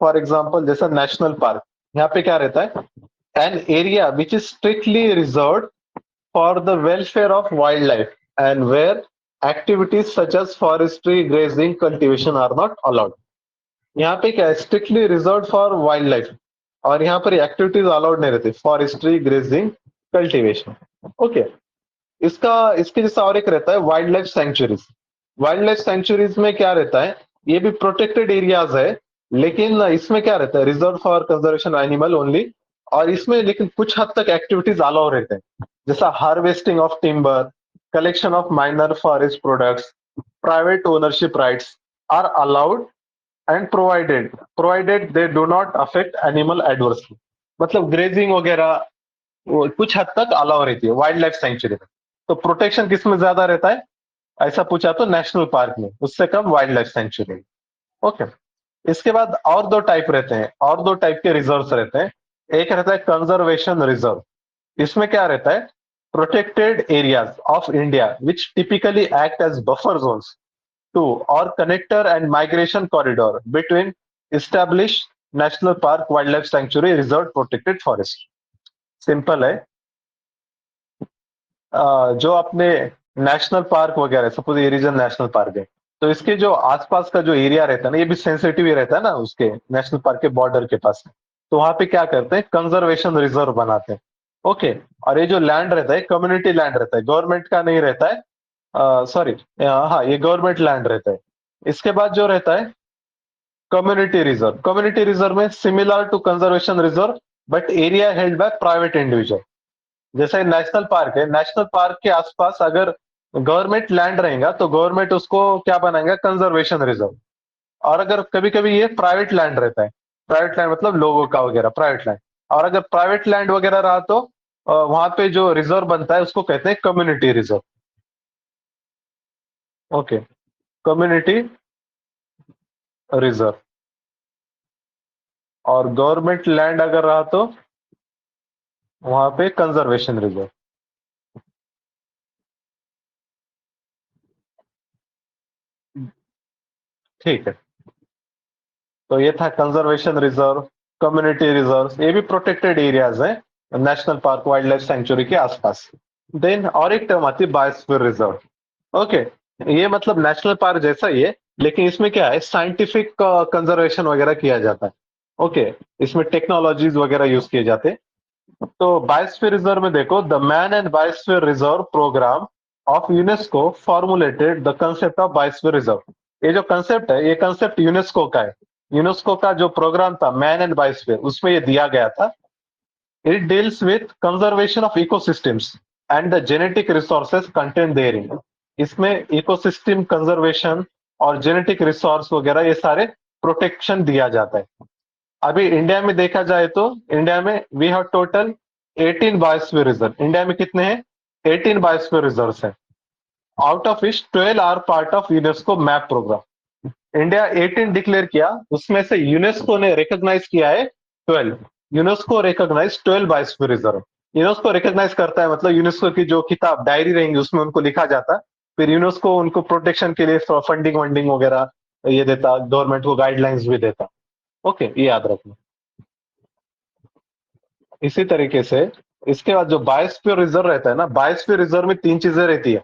फॉर एग्जाम्पल जैसा नेशनल पार्क, यहाँ पे क्या रहता है, an area which is strictly reserve for the welfare of wildlife and where activities such as forestry, grazing, cultivation are not allowed. यहाँ पे क्या है, strictly reserve for wild life, और यहाँ पर एक्टिविटीज अलाउड नहीं रहती, फॉरेस्ट्री, ग्रेजिंग, कल्टीवेशन। ओके, इसके जैसा और एक रहता है wild life sanctuaries. Wild life sanctuaries में क्या रहता है, ये भी प्रोटेक्टेड एरियाज है, लेकिन इसमें क्या रहता है, reserve for conservation animal only. और इसमें लेकिन कुछ हद तक एक्टिविटीज अलाउ रहते हैं, जैसा harvesting of timber, collection of minor forest products, private ownership rights are allowed and provided they do not affect animal adversely. मतलब ग्रेजिंग वगैरह वो कुछ हद तक अलाउ रहती है वाइल्ड लाइफ सेंचुरी में। तो प्रोटेक्शन किसमें ज्यादा रहता है, ऐसा पूछा तो नेशनल पार्क में, उससे कम वाइल्ड लाइफ सेंचुरी में। ओके। इसके बाद और दो टाइप रहते हैं, और दो टाइप के रिजर्व रहते हैं। एक रहता है कंजर्वेशन रिजर्व। इसमें क्या रहता है, protected areas of India which typically act as buffer zones too और connector and migration corridor between establish national park, wildlife sanctuary, reserve, protected forest. Simple है। जो अपने नेशनल पार्क वगैरह, सपोज ये रीजन नेशनल पार्क है, तो इसके जो आसपास का जो एरिया रहता है ना, ये भी सेंसिटिव ही रहता है ना, उसके नेशनल पार्क के बॉर्डर के पास। तो वहां पे क्या करते हैं, कंजर्वेशन रिजर्व बनाते हैं। ओके। और ये जो लैंड रहता है कम्युनिटी लैंड रहता है, गवर्नमेंट का नहीं रहता है। सॉरी, हाँ, ये गवर्नमेंट लैंड रहता है। इसके बाद जो रहता है कम्युनिटी रिजर्व। कम्युनिटी रिजर्व में similar to conservation reserve but area held by private individual. जैसे नेशनल पार्क है, नेशनल पार्क के आसपास अगर गवर्नमेंट लैंड रहेगा तो गवर्नमेंट उसको क्या बनाएगा, कंजर्वेशन रिजर्व। और अगर कभी कभी ये प्राइवेट लैंड रहता है, प्राइवेट लैंड मतलब लोगों का वगैरह प्राइवेट लैंड, और अगर प्राइवेट लैंड वगैरह रहा तो वहां पे जो रिजर्व बनता है उसको कहते हैं community reserve. Okay, community reserve. और गवर्नमेंट लैंड अगर रहा तो वहां पे कंजर्वेशन रिजर्व। ठीक है। तो ये था कंजर्वेशन रिजर्व, कम्युनिटी रिजर्व, ये भी प्रोटेक्टेड एरियाज हैं national park, wildlife century के आसपास। देन और एक टर्म आती है बायोस्फीयर रिजर्व। ओके। ये मतलब नेशनल पार्क जैसा ही है, लेकिन इसमें क्या है, साइंटिफिक कंजर्वेशन वगैरह किया जाता है। ओके। इसमें टेक्नोलॉजीज वगैरह यूज किए जाते हैं। तो बायोस्फीयर रिजर्व में देखो, the man and biosphere reserve programme of UNESCO formulated the concept of biosphere reserve. ये जो कंसेप्ट है, ये कंसेप्ट यूनेस्को का है। यूनेस्को का जो प्रोग्राम था मैन एंड बायोस्फीयर, उसमें ये दिया गया था। It deals with conservation of ecosystems and the genetic resources contain therein. इसमें इकोसिस्टम कंजर्वेशन और जेनेटिक रिसोर्स वगैरह ये सारे प्रोटेक्शन दिया जाता है। अभी इंडिया में देखा जाए तो इंडिया में we have total 18 biosphere reserve. India में कितने हैं, 18 बायोस्फीयर रिजर्व हैं। Out of which 12 are part of UNESCO map programme. India 18 declare किया, उसमें से यूनेस्को ने रिकॉग्नाइज किया है 12। UNESCO recognise 12 biosphere reserve. UNESCO recognise करता है, मतलब यूनेस्को की जो किताब डायरी रहेंगी उसमें उनको लिखा जाता, फिर यूनेस्को उनको प्रोटेक्शन के लिए फंडिंग वंडिंग वगैरह ये देता, गवर्नमेंट को गाइडलाइंस भी देता। ओके, ये याद रखना। इसी तरीके से इसके बाद जो बायोस्फीयर रिजर्व रहता है ना, बायोस्फीयर रिजर्व में तीन चीजें रहती है।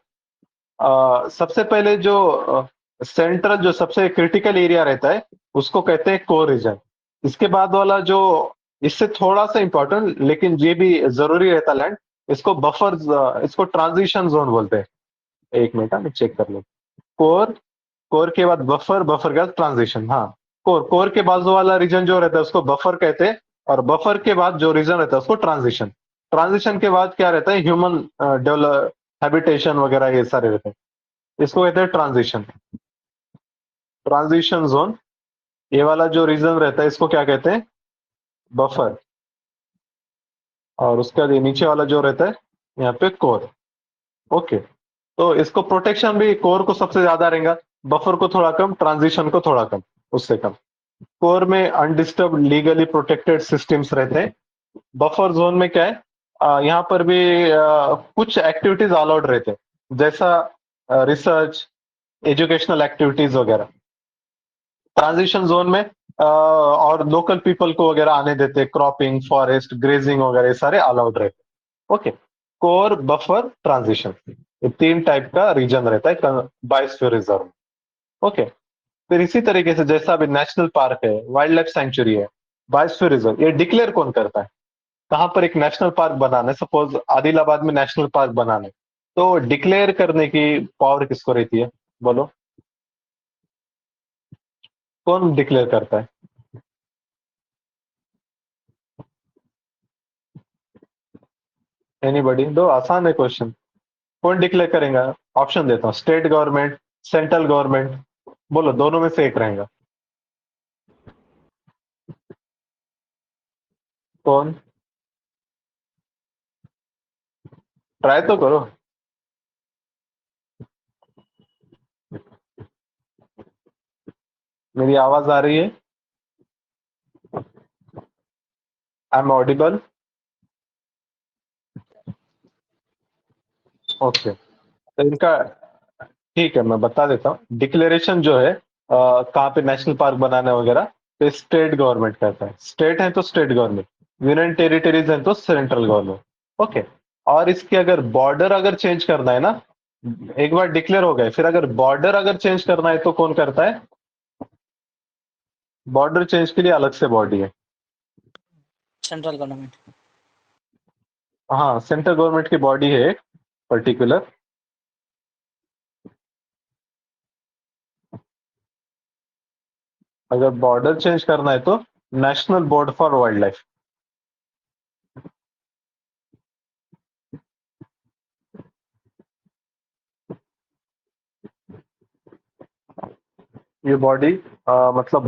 सबसे पहले जो सेंट्रल जो सबसे क्रिटिकल एरिया रहता है उसको कहते हैं कोर रीजन। इसके बाद वाला जो इससे थोड़ा सा इंपॉर्टेंट लेकिन ये भी जरूरी रहता लैंड, इसको बफर, इसको ट्रांजिशन जोन बोलते हैं। एक मिनट, मैं चेक कर लूं। कोर, कोर के बाद बफर, बफर के बाद ट्रांजिशन। हाँ, कोर के बाजू वाला रीजन जो रहता है उसको बफर कहते हैं, और बफर के बाद जो रीजन रहता है उसको ट्रांजिशन। ट्रांजिशन के बाद क्या रहता है, ह्यूमन डेवलप हैबिटेशन वगैरह ये सारे रहते हैं, इसको कहते हैं ट्रांजिशन। ट्रांजिशन जोन, ये वाला जो रीजन रहता है इसको क्या कहते हैं, बफर। और उसके बाद ये नीचे वाला जो रहता है यहाँ पे कोर। ओके। तो इसको प्रोटेक्शन भी कोर को सबसे ज्यादा रहेगा, बफर को थोड़ा कम, ट्रांजिशन को थोड़ा कम, उससे कम। कोर में अनडिस्टर्ब लीगली प्रोटेक्टेड सिस्टम्स रहते हैं। बफर जोन में क्या है, यहाँ पर भी कुछ एक्टिविटीज अलाउड रहते हैं, जैसा रिसर्च, एजुकेशनल एक्टिविटीज वगैरह। ट्रांजिशन जोन में और लोकल पीपल को वगैरह आने देते, क्रॉपिंग, फॉरेस्ट, ग्रेजिंग वगैरह ये सारे अलाउड रहते। ओके। कोर, बफर, ट्रांजिशन, ये तीन टाइप का रीजन रहता है बायोस्फीयर रिजर्व। ओके। फिर इसी तरीके से जैसा अभी नेशनल पार्क है, वाइल्ड लाइफ सेंचुरी है, बायोस्फीयर रिजर्व, ये डिक्लेयर कौन करता है, कहां पर एक नेशनल पार्क बनाना है, सपोज आदिलाबाद में नेशनल पार्क बनाना है, तो डिक्लेयर करने की पावर किसको रहती है, बोलो? कौन डिक्लेयर करता है? एनीबॉडी दो, आसान है क्वेश्चन। कौन डिक्लेयर करेगा? ऑप्शन देता हूँ, स्टेट गवर्नमेंट, सेंट्रल गवर्नमेंट, बोलो दोनों में से एक रहेगा। कौन? ट्राई तो करो। मेरी आवाज आ रही है? I am Audible? ओके, तो इनका ठीक है, मैं बता देता हूँ। डिक्लेरेशन जो है कहाँ पे नेशनल पार्क बनाना है वगैरह, तो स्टेट गवर्नमेंट करता है। स्टेट है तो स्टेट गवर्नमेंट, यूनियन टेरिटरीज है तो सेंट्रल गवर्नमेंट। ओके, और इसके अगर बॉर्डर अगर चेंज करना है ना, एक बार डिक्लेयर हो गए, फिर अगर बॉर्डर अगर चेंज करना है तो कौन करता है? बॉर्डर चेंज के लिए अलग से बॉडी है। Central government. हाँ, सेंट्रल गवर्नमेंट की बॉडी है एक पर्टिकुलर। अगर बॉर्डर चेंज करना है तो national board for wild life. ये बॉडी मतलब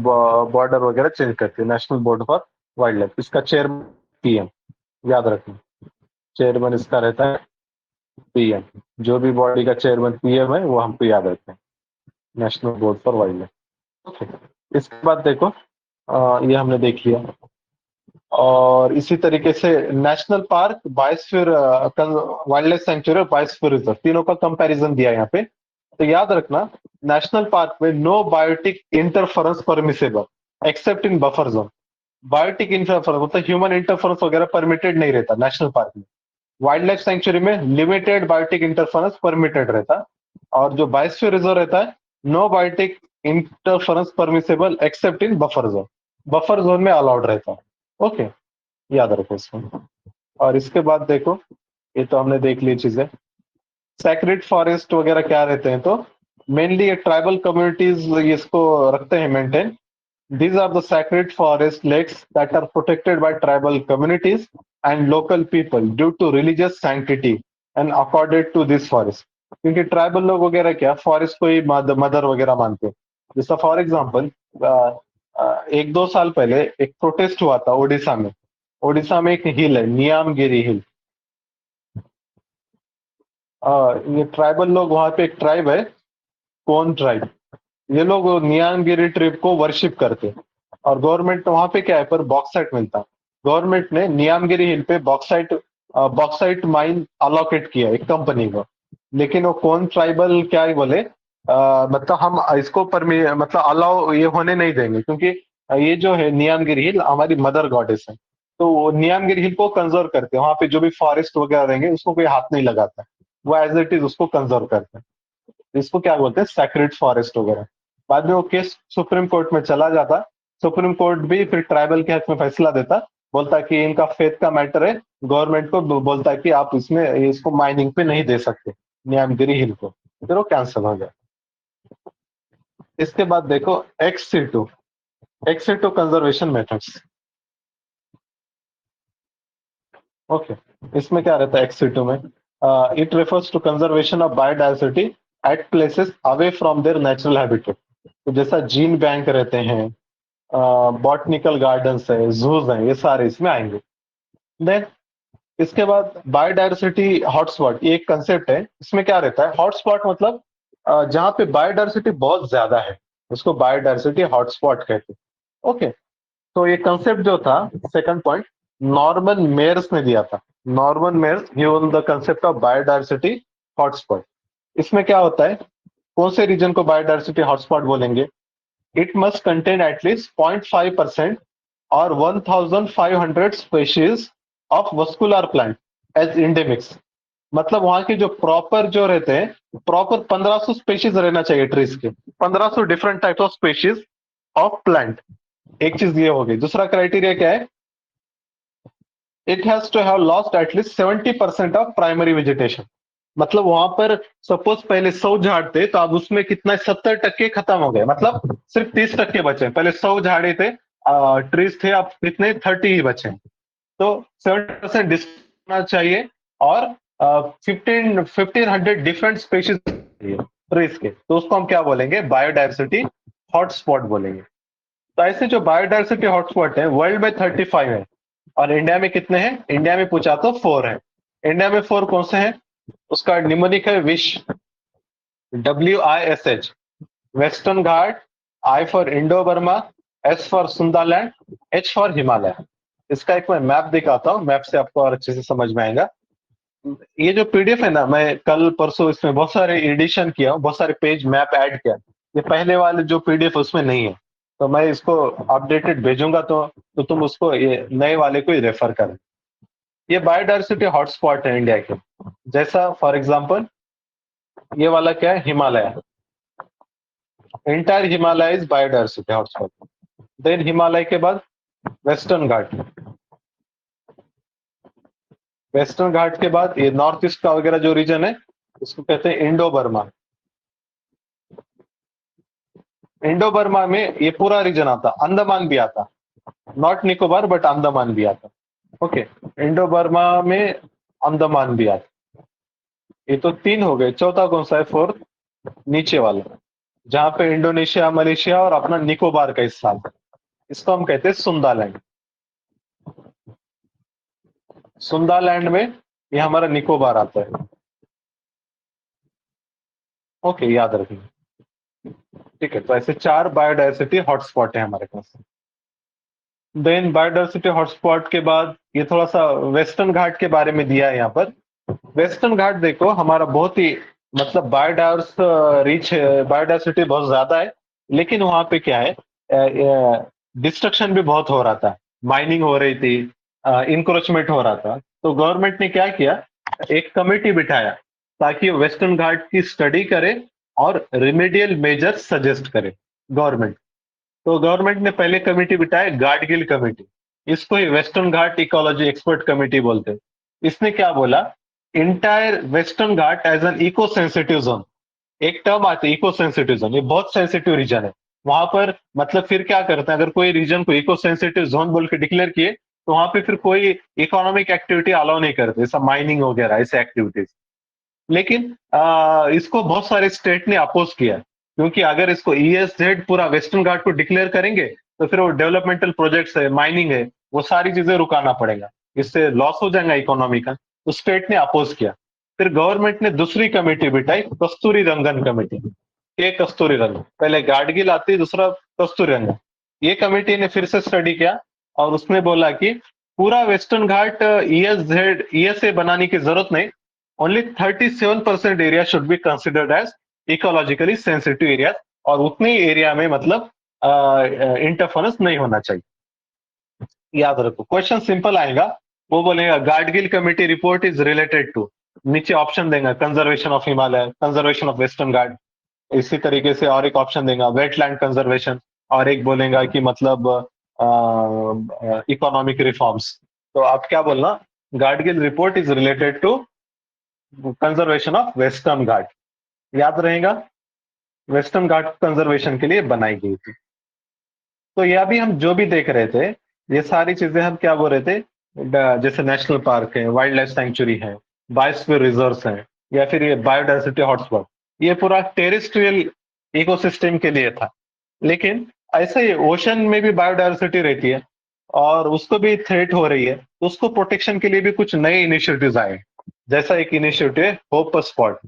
बॉर्डर वगैरह चेंज करती है, national board for wild life. इसका चेयरमैन पीएम, याद रखना। चेयरमैन इसका रहता है पीएम। जो भी बॉडी का चेयरमैन पीएम है वो हमको याद रखना है, national board for wild life. Okay, इसके बाद देखो ये हमने देख लिया। और इसी तरीके से national park, biosphere, wild life sanctuary और बायोस्फीयर रिजर्व, तीनों का कंपैरिजन दिया है यहाँ पे। तो याद रखना, नेशनल पार्क में no biotic interference permissible except in buffer zone. Biotic interference मतलब ह्यूमन इंटरफेरेंस वगैरह परमिटेड नहीं रहता नेशनल पार्क में। वाइल्ड लाइफ सेंचुरी में लिमिटेड बायोटिक इंटरफेरेंस परमिटेड रहता। और जो बायोस्फीयर रिजर्व रहता है, no biotic interference permissible except in buffer zone, buffer zone में अलाउड रहता है। ओके, याद रखो इसको। और इसके बाद देखो, ये तो हमने देख ली चीजें। सैक्रेड फॉरेस्ट वगैरह क्या रहते हैं, तो मेनली ये ट्राइबल कम्युनिटीज इसको रखते हैं maintain. These are the sacred forest lakes that are protected by tribal communities and local people due to religious sanctity and accorded to this forest. क्योंकि ट्राइबल लोग वगैरह क्या फॉरेस्ट को ही मदर वगैरह मानते हैं। जैसा फॉर एग्जांपल, एक दो साल पहले एक प्रोटेस्ट हुआ था ओडिशा में। ओडिशा में एक हिल है, नियामगिरी हिल। ये ट्राइबल लोग, वहां पे एक ट्राइब है, कोन ट्राइब। ये लोग नियांगिरी ट्रिप को वर्शिप करते हैं। और गवर्नमेंट वहां पे क्या है, पर बॉक्साइट मिलता है। गवर्नमेंट ने नियामगिरी हिल पे बॉक्साइट माइन अलोकेट किया एक कंपनी को। लेकिन वो कौन ट्राइबल क्या ही बोले, मतलब हम इसको मतलब अलाउ ये होने नहीं देंगे, क्योंकि ये जो है नियामगिरी हिल हमारी मदर गॉडेस है। तो वो नियामगिरी हिल को कंजर्व करते हैं। वहां पे जो भी फॉरेस्ट वगैरह रहेंगे उसको कोई हाथ नहीं लगाता है, वो एज इट इज उसको कंजर्व करते हैं। इसको क्या बोलते हैं, सैक्रेड फॉरेस्ट वगैरह। बाद में वो केस सुप्रीम कोर्ट में चला जाता। सुप्रीम कोर्ट भी फिर ट्राइबल के हक में फैसला देता, बोलता कि इनका फेथ का मैटर है। गवर्नमेंट को बोलता है कि आप इसमें इसको माइनिंग पे नहीं दे सकते न्यामगिरी हिल को, फिर वो कैंसिल हो गया। इसके बाद देखो ex situ conservation methods. Okay, इसमें क्या रहता है एक्स टू में, it refers to conservation of biodiversity at places away from their natural habitat. तो जैसा जीन बैंक रहते हैं, बॉटनिकल गार्डन्स है, जूज हैं, ये सारे इसमें आएंगे। देन इसके बाद बायोडाइवर्सिटी हॉटस्पॉट, ये एक कंसेप्ट है। इसमें क्या रहता है, हॉटस्पॉट मतलब जहाँ पे बायोडाइवर्सिटी बहुत ज्यादा है उसको बायोडाइवर्सिटी हॉटस्पॉट कहते हैं। ओके, तो ये कंसेप्ट जो था, सेकंड पॉइंट, नॉर्मन मेयर्स ने दिया था। Norman Myers given the concept of biodiversity hotspot. इसमें क्या होता है, कौन से रीजन को बायोडाइवर्सिटी हॉटस्पॉट बोलेंगे? It must contain at least 0.5% or 1,500 species of vascular plant as endemics। मतलब वहां के जो प्रॉपर जो रहते हैं, प्रॉपर 1500 स्पेशीज रहना चाहिए ट्रीज के, 1500 different type of species of plant. एक चीज ये हो गई। दूसरा क्राइटेरिया क्या है, it has to have lost at least 70% of primary vegetation. मतलब वहां पर सपोज पहले 100 झाड़ थे तो अब उसमें कितना 70% खत्म हो गए, मतलब सिर्फ 30% बचे। पहले 100 झाड़े थे, ट्रीज थे, अब कितने 30 ही बचे। तो 70% होना चाहिए और 1500 डिफरेंट स्पेशीज ट्रीज के, तो उसको हम क्या बोलेंगे, बायोडायवर्सिटी हॉटस्पॉट बोलेंगे। तो ऐसे जो बायोडायवर्सिटी हॉटस्पॉट है वर्ल्ड में 35 है और इंडिया में कितने हैं, इंडिया में पूछा तो 4 है। इंडिया में 4 कौन से हैं, उसका निमोनिक है wish, WISH, western Ghat, I for Indo Burma, S for Sundaland, H for Himalaya. इसका एक मैं मैप दिखाता हूँ, मैप से आपको और अच्छे से समझ में आएगा। ये जो पीडीएफ है ना, मैं कल परसों इसमें बहुत सारे एडिशन किया, बहुत सारे पेज मैप ऐड किया। ये पहले वाले जो पीडीएफ उसमें नहीं है, तो मैं इसको अपडेटेड भेजूंगा, तो तुम उसको ये नए वाले को ही रेफर करें। ये बायोडायवर्सिटी हॉटस्पॉट है इंडिया के, जैसा फॉर एग्जांपल ये वाला क्या है, Himalaya, entire Himalaya is biodiversity hotspot. Then Himalaya के बाद वेस्टर्न घाट, वेस्टर्न घाट के बाद ये नॉर्थ ईस्ट का वगैरह जो रीजन है उसको कहते हैं इंडो बर्मा। इंडो बर्मा में ये पूरा रीजन आता, अंडमान भी आता, नॉट निकोबार बट अंडमान भी आता। ओके, इंडो बर्मा में अंडमान भी आता। ये तो 3 हो गए, चौथा कौन सा है, 4th, नीचे वाला, जहां पे इंडोनेशिया, मलेशिया और अपना निकोबार का हिस्सा आता है, इसको हम कहते हैं सुंदालैंड। सुंदालैंड में ये हमारा निकोबार आता है। ओके, याद रखिए। ठीक है, तो ऐसे 4 बायोडायवर्सिटी हॉटस्पॉट है हमारे पास। देन बायोडायवर्सिटी हॉटस्पॉट के बाद ये थोड़ा सा वेस्टर्न घाट के बारे में दिया है यहाँ पर। वेस्टर्न घाट देखो हमारा बहुत ही मतलब बायोडायवर्स रिच है, बायोडायवर्सिटी बहुत ज्यादा है, लेकिन वहां पे क्या है, डिस्ट्रक्शन भी बहुत हो रहा था, माइनिंग हो रही थी, इंक्रोचमेंट हो रहा था। तो गवर्नमेंट ने क्या किया, एक कमेटी बिठाया ताकि वेस्टर्न घाट की स्टडी करे और रिमेडियल मेजर्स सजेस्ट करे गवर्नमेंट। तो गवर्नमेंट ने पहले कमेटी बिठाया, गाडगिल कमेटी, इसको ही Western Ghat ecology expert committee बोलते हैं। इसने क्या बोला, entire Western Ghat as an eco sensitive zone, एक टर्म आती है इको सेंसिटिव जोन, ये बहुत सेंसिटिव रीजन है। वहां पर मतलब फिर क्या करते हैं, अगर कोई रीजन को इको सेंसिटिव जोन बोल के डिक्लेयर किए तो वहां पे फिर कोई इकोनॉमिक एक्टिविटी अलाउ नहीं करते, जैसा माइनिंग वगैरह ऐसे एक्टिविटीज। लेकिन इसको बहुत सारे स्टेट ने अपोज किया, क्योंकि अगर इसको ESZ पूरा वेस्टर्न घाट को डिक्लेयर करेंगे तो फिर वो डेवलपमेंटल प्रोजेक्ट्स है, माइनिंग है, वो सारी चीजें रुकाना पड़ेगा, इससे लॉस हो जाएगा इकोनॉमी का। तो स्टेट ने अपोज किया। फिर गवर्नमेंट ने दूसरी कमेटी बिठाई, कस्तूरी रंगन कमेटी, के कस्तूरी रंगन, पहले गाडगिल आती, दूसरा कस्तूरी रंगन। ये कमेटी ने फिर से स्टडी किया और उसने बोला कि पूरा वेस्टर्न घाट ESA बनाने की जरूरत नहीं, only 37% area should be considered as ecologically sensitive area, और उतने ही एरिया में मतलब इंटरफेरेंस नहीं होना चाहिए। याद रखो, क्वेश्चन सिंपल आएगा, वो बोलेगा Gadgil committee report is related to, नीचे ऑप्शन देगा, conservation of Himalaya, conservation of western Ghat, इसी तरीके से और एक ऑप्शन देगा वेटलैंड कंजर्वेशन, और एक बोलेगा कि मतलब इकोनॉमिक रिफॉर्म्स। तो आप क्या बोलना, Gadgil report is related to conservation of western Ghat, याद रहेगा, वेस्टर्न घाट कंजर्वेशन के लिए बनाई गई थी। तो यह भी हम जो भी देख रहे थे, ये सारी चीजें हम क्या बोल रहे थे, जैसे नेशनल पार्क है, वाइल्ड लाइफ सेंचुरी है, बायोस्फीयर रिजर्व्स है, या फिर ये बायोडायवर्सिटी हॉटस्पॉट, ये पूरा टेरेस्ट्रियल इकोसिस्टम के लिए था। लेकिन ऐसा ही ओशन में भी बायोडायवर्सिटी रहती है और उसको भी थ्रेट हो रही है, तो उसको प्रोटेक्शन के लिए भी कुछ नए इनिशिएटिव्स आए, जैसा एक इनिशिएटिव है होप स्पॉट।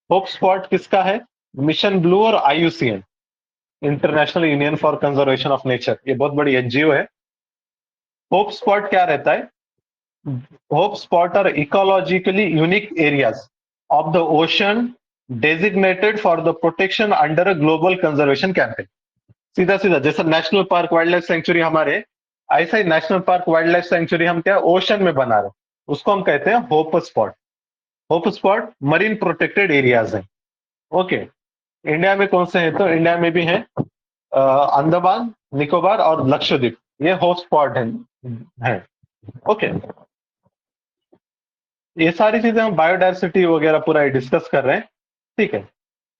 होप स्पॉट किसका है, मिशन ब्लू और IUCN, international union for conservation of nature, ये बहुत बड़ी NGO है। होप स्पॉट क्या रहता है, hope spot are ecologically unique areas of the ocean designated for the protection under a global conservation campaign. सीधा सीधा जैसा national park wildlife sanctuary हमारे, ऐसा ही national park wildlife sanctuary हम क्या ओशन में बना रहे, उसको हम कहते हैं hope spot. Hope spot marine protected areas हैं। ओके, इंडिया में कौन से हैं, तो इंडिया में भी हैं अंडमान निकोबार और लक्षद्वीप, ये होप स्पॉट है। ओके, ये सारी चीजें हम बायोडायवर्सिटी वगैरह पूरा डिस्कस कर रहे हैं, ठीक है।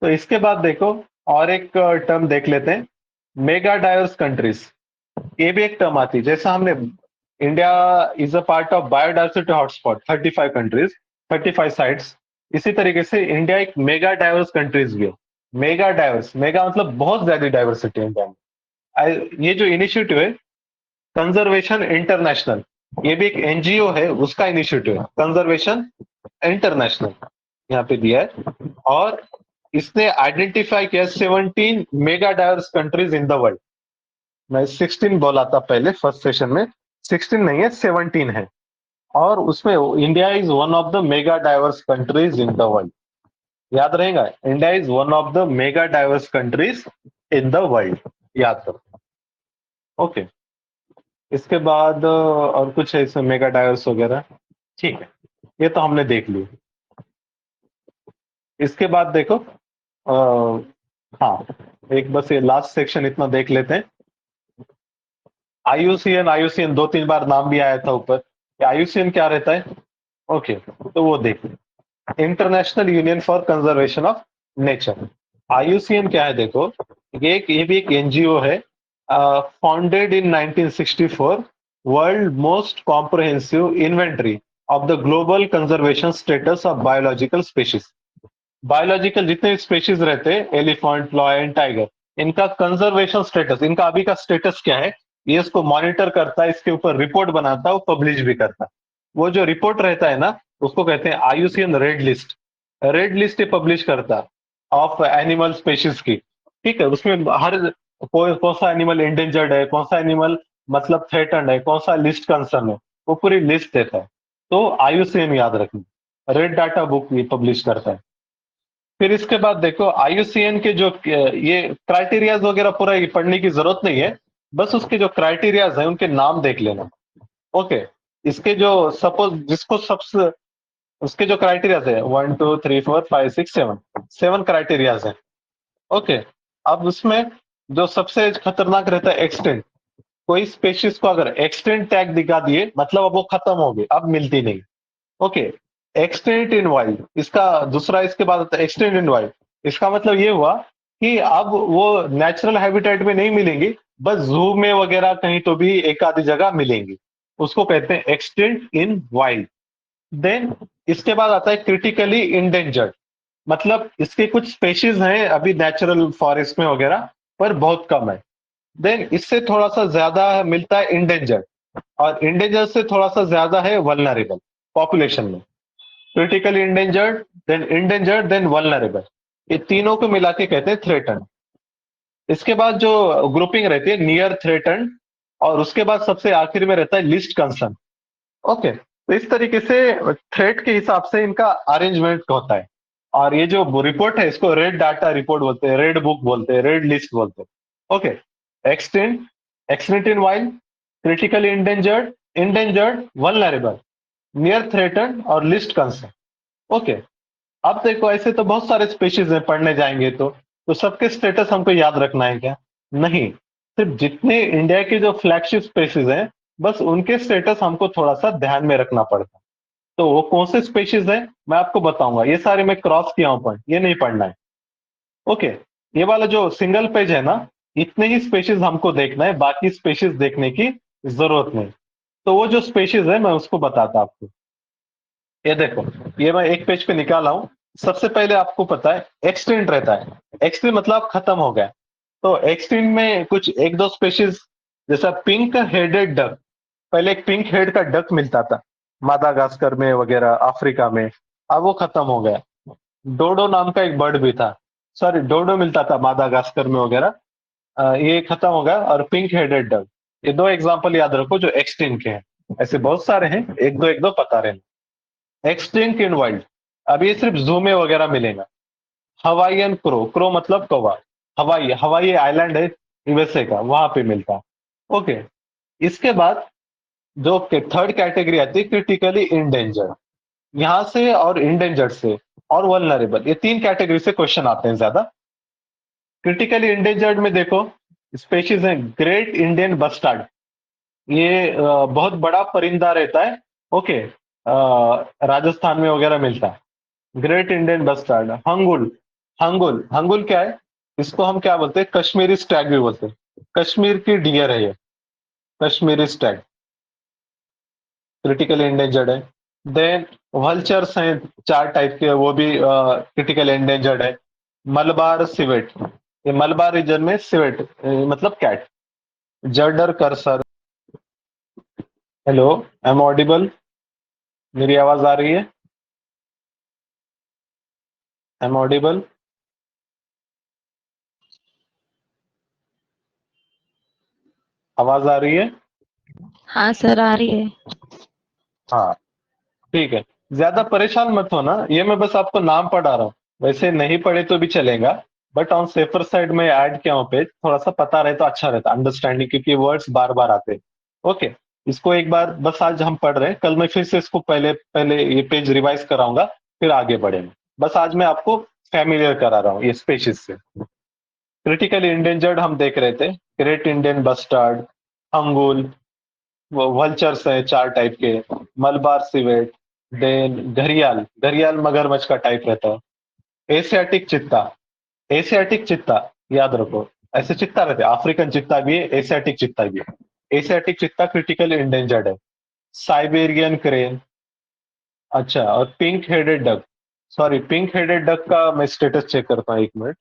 तो इसके बाद देखो और एक टर्म देख लेते हैं, मेगा डाइवर्स कंट्रीज। ये भी एक टर्म आती है, जैसा हमने India is a part of biodiversity hotspot 35 countries 35 sites, इसी तरीके से इंडिया एक मेगा डाइवर्स कंट्रीज भी है। मेगा डाइवर्स, मेगा मतलब बहुत ज्यादा डाइवर्सिटी है इंडिया में। ये जो इनिशिएटिव है कंजर्वेशन इंटरनेशनल, ये भी एक एनजीओ है, उसका इनिशिएटिव है कंजर्वेशन इंटरनेशनल, यहाँ पे दिया है। और इसने आइडेंटिफाई किया 17 mega diverse countries in the world. मैं 16 बोला था पहले फर्स्ट सेशन में, 16 नहीं है 17 है। और उसमें India is one of the mega diverse countries in the world. याद रहेगा, India is one of the mega diverse countries in the world, याद करो। ओके, इसके बाद और कुछ है इसमें मेगा डाइवर्स वगैरह, ठीक है, ये तो हमने देख लिया। इसके बाद देखो हाँ, एक बस ये लास्ट सेक्शन इतना देख लेते हैं। आईयूसीएन, आईयूसीएन 2-3 बार नाम भी आया था ऊपर। आईयूसीएन क्या रहता है? ओके, तो वो देख, international union for conservation of nature. IUCN क्या है देखो, ये भी एक एनजीओ है, founded in 1964, world most comprehensive inventory of the global conservation status of biological species. Biological जितने स्पीशीज रहते हैं, एलिफेंट, लॉयन, टाइगर, इनका कंजर्वेशन स्टेटस, इनका अभी का स्टेटस क्या है, ये इसको मॉनिटर करता है, इसके ऊपर रिपोर्ट बनाता है, वो पब्लिश भी करता है। वो जो रिपोर्ट रहता है ना, उसको कहते हैं IUCN red list. Red list ये पब्लिश करता है ऑफ एनिमल स्पीशीज की, ठीक है। उसमें हर कौन सा एनिमल इंडेंजर्ड है, कौन सा एनिमल मतलब थ्रेटन्ड है, कौन सा लिस्ट कंसर्न है, वो पूरी लिस्ट देता है। तो आईयूसीएन याद रखना, रेड डाटा बुक ये पब्लिश करता है। फिर इसके बाद देखो आईयूसीएन के जो ये क्राइटेरियाज वगैरह पूरा ये पढ़ने की जरूरत नहीं है, बस उसके जो क्राइटेरियाज है उनके नाम देख लेना। ओके, इसके जो सपोज जिसको सबसे, उसके जो क्राइटेरियाज है 1 2 3 4 5 6 7, 7 क्राइटेरियाज है। ओके, अब उसमें जो सबसे खतरनाक रहता है एक्सटेंट। कोई स्पेशीज को अगर एक्सटेंट टैग दिखा दिए, मतलब अब वो खत्म हो गई, अब मिलती नहीं। ओके, एक्सटेंट इन वाइल्ड, इसका दूसरा इसके बाद आता है एक्सटेंट इन वाइल्ड। इसका मतलब ये हुआ कि अब वो नेचुरल हैबिटेट में नहीं मिलेंगी, बस जू में वगैरह कहीं तो भी एक आधी जगह मिलेंगी, उसको कहते हैं एक्सटेंट इन वाइल्ड। देन इसके बाद आता है क्रिटिकली इंडेंजर्ड, मतलब इसके कुछ स्पेशीज हैं अभी नेचुरल फॉरेस्ट में वगैरह, पर बहुत कम है। देन इससे थोड़ा सा ज्यादा मिलता है इंडेंजर्ड, और इंडेंजर्ड से थोड़ा सा ज्यादा है वल्नरेबल पॉपुलेशन में। क्रिटिकली इंडेंजर्ड देन वल्नरेबल, ये तीनों को मिला के कहते हैं थ्रेटन। इसके बाद जो ग्रुपिंग रहती है नियर थ्रेटन, और उसके बाद सबसे आखिर में रहता है लिस्ट कंसर्न। ओके, तो इस तरीके से थ्रेट के हिसाब से इनका अरेंजमेंट होता है। और ये जो रिपोर्ट है इसको रेड डाटा रिपोर्ट बोलते हैं, रेड बुक बोलते हैं, रेड लिस्ट बोलते हैं। ओके, एक्सटेंट, एक्सटेंट इन wild, critically endangered, vulnerable, near threaten और लिस्ट कंसर्न। ओके, अब देखो ऐसे तो बहुत सारे स्पीशीज हैं, पढ़ने जाएंगे तो सबके स्टेटस हमको याद रखना है क्या? नहीं, सिर्फ जितने इंडिया के जो फ्लैगशिप स्पीशीज हैं, बस उनके स्टेटस हमको थोड़ा सा ध्यान में रखना पड़ता है। तो वो कौन से स्पीशीज है मैं आपको बताऊंगा, ये सारे मैं क्रॉस किया हूं, पॉइंट ये नहीं पढ़ना है। ओके, ये वाला जो सिंगल पेज है ना, इतने ही स्पीशीज हमको देखना है, बाकी स्पीशीज देखने की जरूरत नहीं। तो वो जो स्पीशीज है मैं उसको बताता आपको। ये देखो, ये मैं एक पेज पे निकाला हूं। सबसे पहले आपको पता है एक्सटिंक्ट रहता है, एक्सटिंक्ट मतलब खत्म हो गया। तो एक्सटिंक्ट में कुछ एक दो स्पेशीज, जैसा पिंक हेडेड डक, पहले एक पिंक हेड का डक मिलता था मादागास्कर में वगैरह, अफ्रीका में, अब वो खत्म हो गया। डोडो नाम का एक बर्ड भी था, सॉरी डोडो मिलता था मादागास्कर में वगैरह, ये खत्म हो गया। और पिंक हेडेड डक, ये दो एग्जाम्पल याद रखो जो एक्सटिंक्ट के हैं। ऐसे बहुत सारे हैं, एक दो पता रहना। एक्सटिंक्ट इन वाइल्ड, अब ये सिर्फ जू में वगैरह मिलेगा। हवाईयन क्रो, क्रो मतलब कौवा, हवाई, हवाई आइलैंड है यूएसए का, वहां पे मिलता है। ओके, इसके बाद जो थर्ड कैटेगरी आती है क्रिटिकली इंडेंजर्ड, यहां से और इंडेंजर्ड से और वल्नरेबल, ये तीन कैटेगरी से क्वेश्चन आते हैं ज्यादा। क्रिटिकली इंडेंजर्ड में देखो स्पेशीज है ग्रेट इंडियन बस्टार्ड, ये बहुत बड़ा परिंदा रहता है। ओके, राजस्थान में वगैरह मिलता है। Great Indian bustard, hangul. Hangul hangul क्या है? इसको हम क्या बोलते हैं? कश्मीरी स्टैग भी बोलते हैं। कश्मीर की डियर है ये, कश्मीरी स्टैग, क्रिटिकली इंडेंजर्ड है। देन वल्चर्स हैं 4 टाइप के, वो भी क्रिटिकल एंडेंजर्ड है। मलबार सिवेट, ये मलबार रीजन में सिवेट मतलब cat. Jerdon's courser. Hello, I am audible? मेरी आवाज आ रही है? I am audible? आवाज आ रही है? हाँ सर, आ रही है। हाँ, ठीक है। ज्यादा परेशान मत होना, ये मैं बस आपको नाम पढ़ा रहा हूँ, वैसे नहीं पढ़े तो भी चलेगा, बट ऑन सेफर साइड में ऐड किया हूँ पेज, थोड़ा सा पता रहे तो अच्छा रहता अंडरस्टैंडिंग, क्योंकि वर्ड्स बार बार आते हैं। ओके, इसको एक बार बस आज हम पढ़ रहे हैं, कल मैं फिर से इसको पहले पहले ये पेज रिवाइज कराऊंगा, फिर आगे बढ़ेंगे। बस आज मैं आपको फैमिलियर करा रहा हूँ ये स्पेशीज से। क्रिटिकली इंडेंजर्ड हम देख रहे थे, ग्रेट इंडियन बस्टर्ड, अंगुल, वो वल्चर्स है 4 टाइप के, मलबार सिवेट, देन घरियाल, घरियाल मगरमच्छ का टाइप रहता है। एशियाटिक चित्ता, एशियाटिक चित्ता याद रखो, ऐसे चित्ता रहते हैं, अफ्रीकन चित्ता भी है, एशियाटिक चित्ता भी है। एशियाटिक चित्ता क्रिटिकल इंडेंजर्ड है। साइबेरियन क्रेन, अच्छा, और pink headed duck. Sorry, pink headed duck का मैं स्टेटस चेक करता हूँ, 1 मिनट।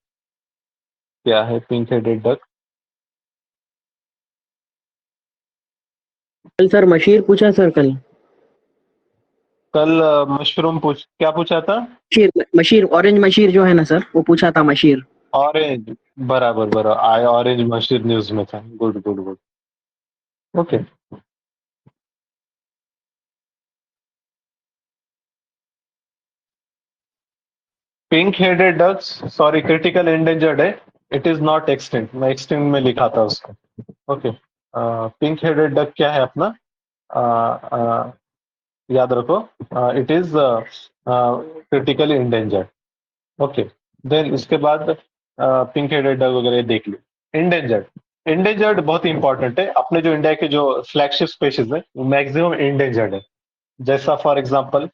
क्या है पिंक हेडेड डक? कल सर मशीर पूछा सर कल। कल मशरूम क्या पूछा था? मशीर मशीर ऑरेंज मशीर जो है ना सर, वो पूछा था मशीर। ऑरेंज, बराबर बराबर, आय ऑरेंज मशीर न्यूज में था। Good good good. Okay, pink headed ducks, sorry critical endangered है, इट इज नॉट एक्सटिंक्ट, मैं एक्सटिंक्ट में लिखा था उसको। ओके, पिंक हेडेड डक क्या है अपना? uh, uh, याद रखो, it is critically endangered. Okay, then इसके बाद पिंक हेडेड डक वगैरह देख लो। इंडेंजर्ड, इंडेंजर्ड बहुत इंपॉर्टेंट है, अपने जो इंडिया के जो फ्लैगशिप स्पेशीज है वो मैक्सिमम इंडेंजर्ड है। जैसा फॉर एग्जांपल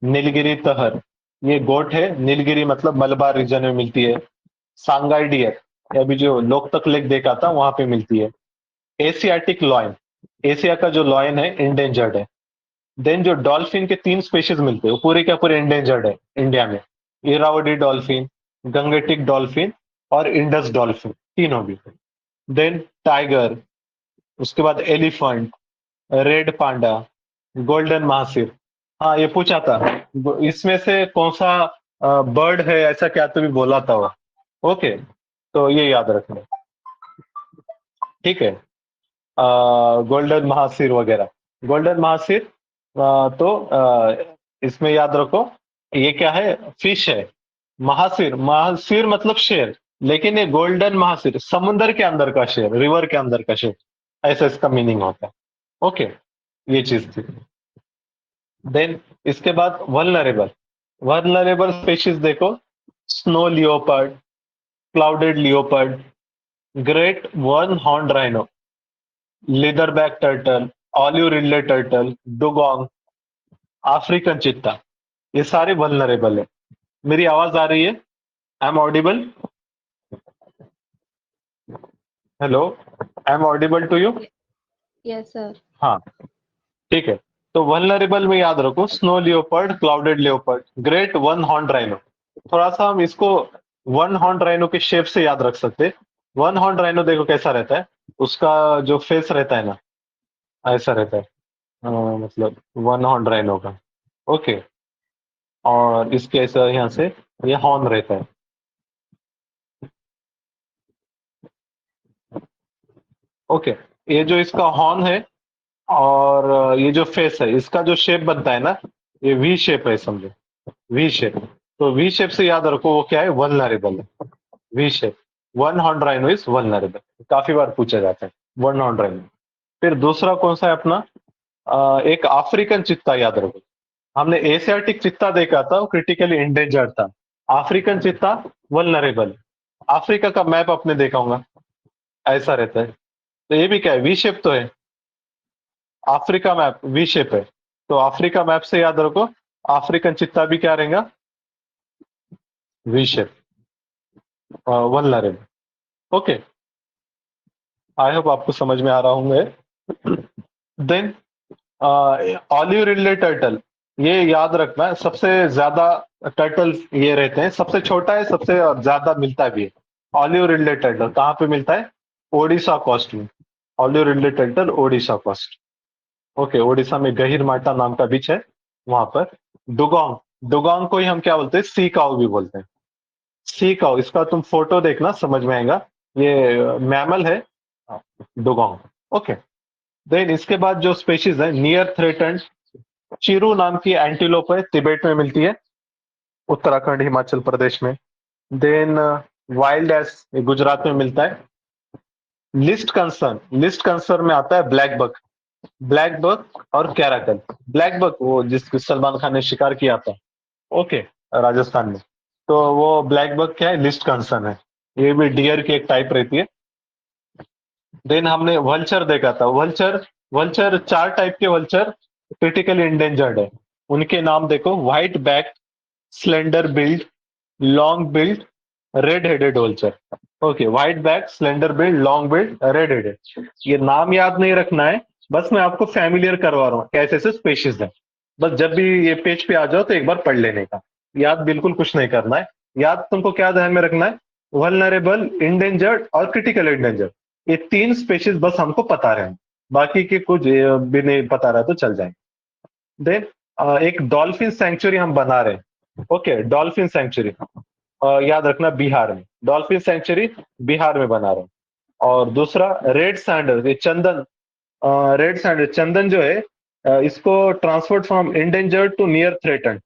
नीलगिरी तहर, ये गोट है, नीलगिरी मतलब मलबार रीजन में मिलती है। सांगाई डियर, ये अभी जो लोकतक लेक देखा था वहां पे मिलती है। एशियाटिक लॉयन, एशिया का जो लॉयन है इंडेंजर्ड है। देन जो डॉल्फिन के 3 स्पेशीज मिलते हैं वो पूरे क्या पूरे इंडेंजर्ड है इंडिया में। इरावडी डॉल्फिन, गंगेटिक डॉल्फिन और इंडस डॉल्फिन, तीनों भी। देन टाइगर, उसके बाद एलिफेंट, रेड पांडा, गोल्डन महासिर। हाँ, ये पूछा था, इसमें से कौन सा बर्ड है, ऐसा क्या तो भी बोला था वो। ओके, तो ये याद रखना, ठीक है। गोल्डन महासिर वगैरह, गोल्डन महासिर, तो इसमें याद रखो, ये क्या है? फिश है। महासिर, महासिर मतलब शेर, लेकिन ये गोल्डन महासिर समुद्र के अंदर का शेर, रिवर के अंदर का शेर, ऐसा इसका मीनिंग होता है। ओके, ये चीज थी। देन इसके बाद वल्नरेबल, वल्नरेबल स्पेशीज देखो, snow leopard, clouded leopard, great one horn rhino, leatherback turtle, olive ridley turtle, dugong, African चित्ता, ये सारे वल्नरेबल है। मेरी आवाज आ रही है? I am audible? Hello, I am audible to you? Yes sir. हाँ, ठीक है। तो वल्नरेबल में याद रखो, snow leopard, clouded leopard, great one horn rhino. थोड़ा सा हम इसको वन हॉर्न राइनो के शेप से याद रख सकते हैं। वन हॉर्न राइनो देखो कैसा रहता है, उसका जो फेस रहता है ना, ऐसा रहता है, मतलब वन हॉर्न राइनो का। ओके, और इसके ऐसा यहाँ से ये हॉर्न रहता है। ओके, ये जो इसका हॉर्न है और ये जो फेस है, इसका जो शेप बनता है ना, ये वी शेप है, समझो, वी शेप। तो वी शेप से याद रखो वो क्या है? वल्नरेबल है, V shape. One horn rhino is vulnerable, काफी बार पूछा जाता है वन हॉर्न राइनो। फिर दूसरा कौन सा है अपना? एक अफ्रीकन चित्ता याद रखो। हमने एशियाटिक चित्ता देखा था, वो क्रिटिकली इंडेंजर्ड था। अफ्रीकन चित्ता वल्नरेबल। अफ्रीका का मैप आपने देखा होगा, ऐसा रहता है। तो ये भी क्या है? वी शेप तो है, अफ्रीका मैप वी शेप है। तो अफ्रीका मैप से याद रखो, अफ्रीकन चित्ता भी क्या रहेगा, V shape, vulnerable. Okay, I hope आपको समझ में आ रहा होंगे। देन ऑलिव रिडले टर्टल, ये याद रखना है, सबसे ज्यादा टर्टल ये रहते हैं, सबसे छोटा है, सबसे ज्यादा मिलता भी है। ऑलिव रिडले टर्टल कहाँ पे मिलता है, ओडिशा कोस्ट में। Olive ridley turtle Odisha coast. Okay, Odisha में गहिर माटा नाम का बीच है, वहां पर। डुगोंग, डुगोंग को ही हम क्या बोलते हैं, सी काऊ भी बोलते हैं। सी काऊ, इसका तुम फोटो देखना समझ में आएगा, ये मैमल है, डुगोंग। ओके, देन इसके बाद जो स्पेशीज है, नियर थ्रेटन्ड, चिरू नाम की एंटीलोप है, तिबेट में मिलती है, उत्तराखंड हिमाचल प्रदेश में। देन वाइल्ड एस, गुजरात में मिलता है। लिस्ट कंसर्न, लिस्ट कंसर्न में आता है ब्लैक बक, ब्लैक बक और कैराकल। ब्लैक बक वो जिसको सलमान खान ने शिकार किया था, ओके, राजस्थान में। तो वो ब्लैक बक क्या है, लिस्ट कंसर्न है, ये भी डियर की एक टाइप रहती है। देन हमने वल्चर देखा था, वल्चर, वल्चर 4 टाइप के वल्चर क्रिटिकली इंडेंजर्ड है। उनके नाम देखो, white back, slender billed, long build, red headed vulture. Okay, white back, slender billed, long build, red headed. ये नाम याद नहीं रखना है, बस मैं आपको फैमिलियर करवा रहा हूँ कैसे ऐसे स्पेशीज है। बस जब भी ये पेज पे आ जाओ तो एक बार पढ़ लेने का, याद बिल्कुल कुछ नहीं करना है। याद तुमको क्या ध्यान में रखना है, वल्नरेबल, इंडेंजर्ड और क्रिटिकल इंडेंजर्ड, ये 3 स्पेशीज बस हमको पता रहे, बाकी के कुछ भी नहीं पता रहा तो चल जाएंगे। देन एक डॉल्फिन सेंचुरी हम बना रहे हैं। ओके, डॉल्फिन सेंचुरी याद रखना, बिहार में, डॉल्फिन सेंचुरी बिहार में बना रहे हैं। और दूसरा रेड सैंडल, ये चंदन, रेड सैंडल चंदन जो है, इसको transferred from endangered to near threatened.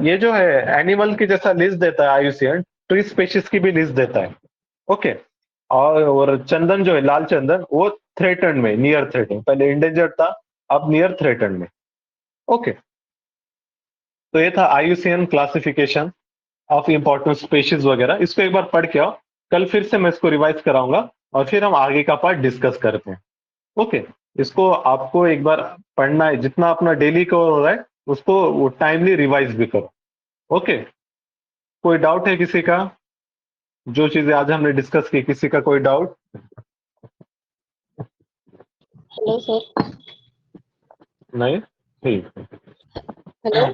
ये जो है एनिमल की जैसा लिस्ट देता है आईयूसीएन, ट्री स्पेशीज की भी लिस्ट देता है। ओके, और चंदन जो है, लाल चंदन, वो थ्रेटन्ड में, नियर थ्रेटन्ड, पहले इंडेंजर्ड था, अब नियर थ्रेटन्ड में। ओके, तो ये था IUCN classification of important species वगैरह, इसको एक बार पढ़ के आओ, कल फिर से मैं इसको रिवाइज कराऊंगा और फिर हम आगे का पार्ट डिस्कस करते हैं। ओके, इसको आपको एक बार पढ़ना है, जितना अपना डेली कवर हो रहा है उसको टाइमली रिवाइज भी करो। ओके, कोई डाउट है किसी का, जो चीजें आज हमने डिस्कस की, किसी का कोई डाउट? Hello sir. नहीं, ठीक। हेलो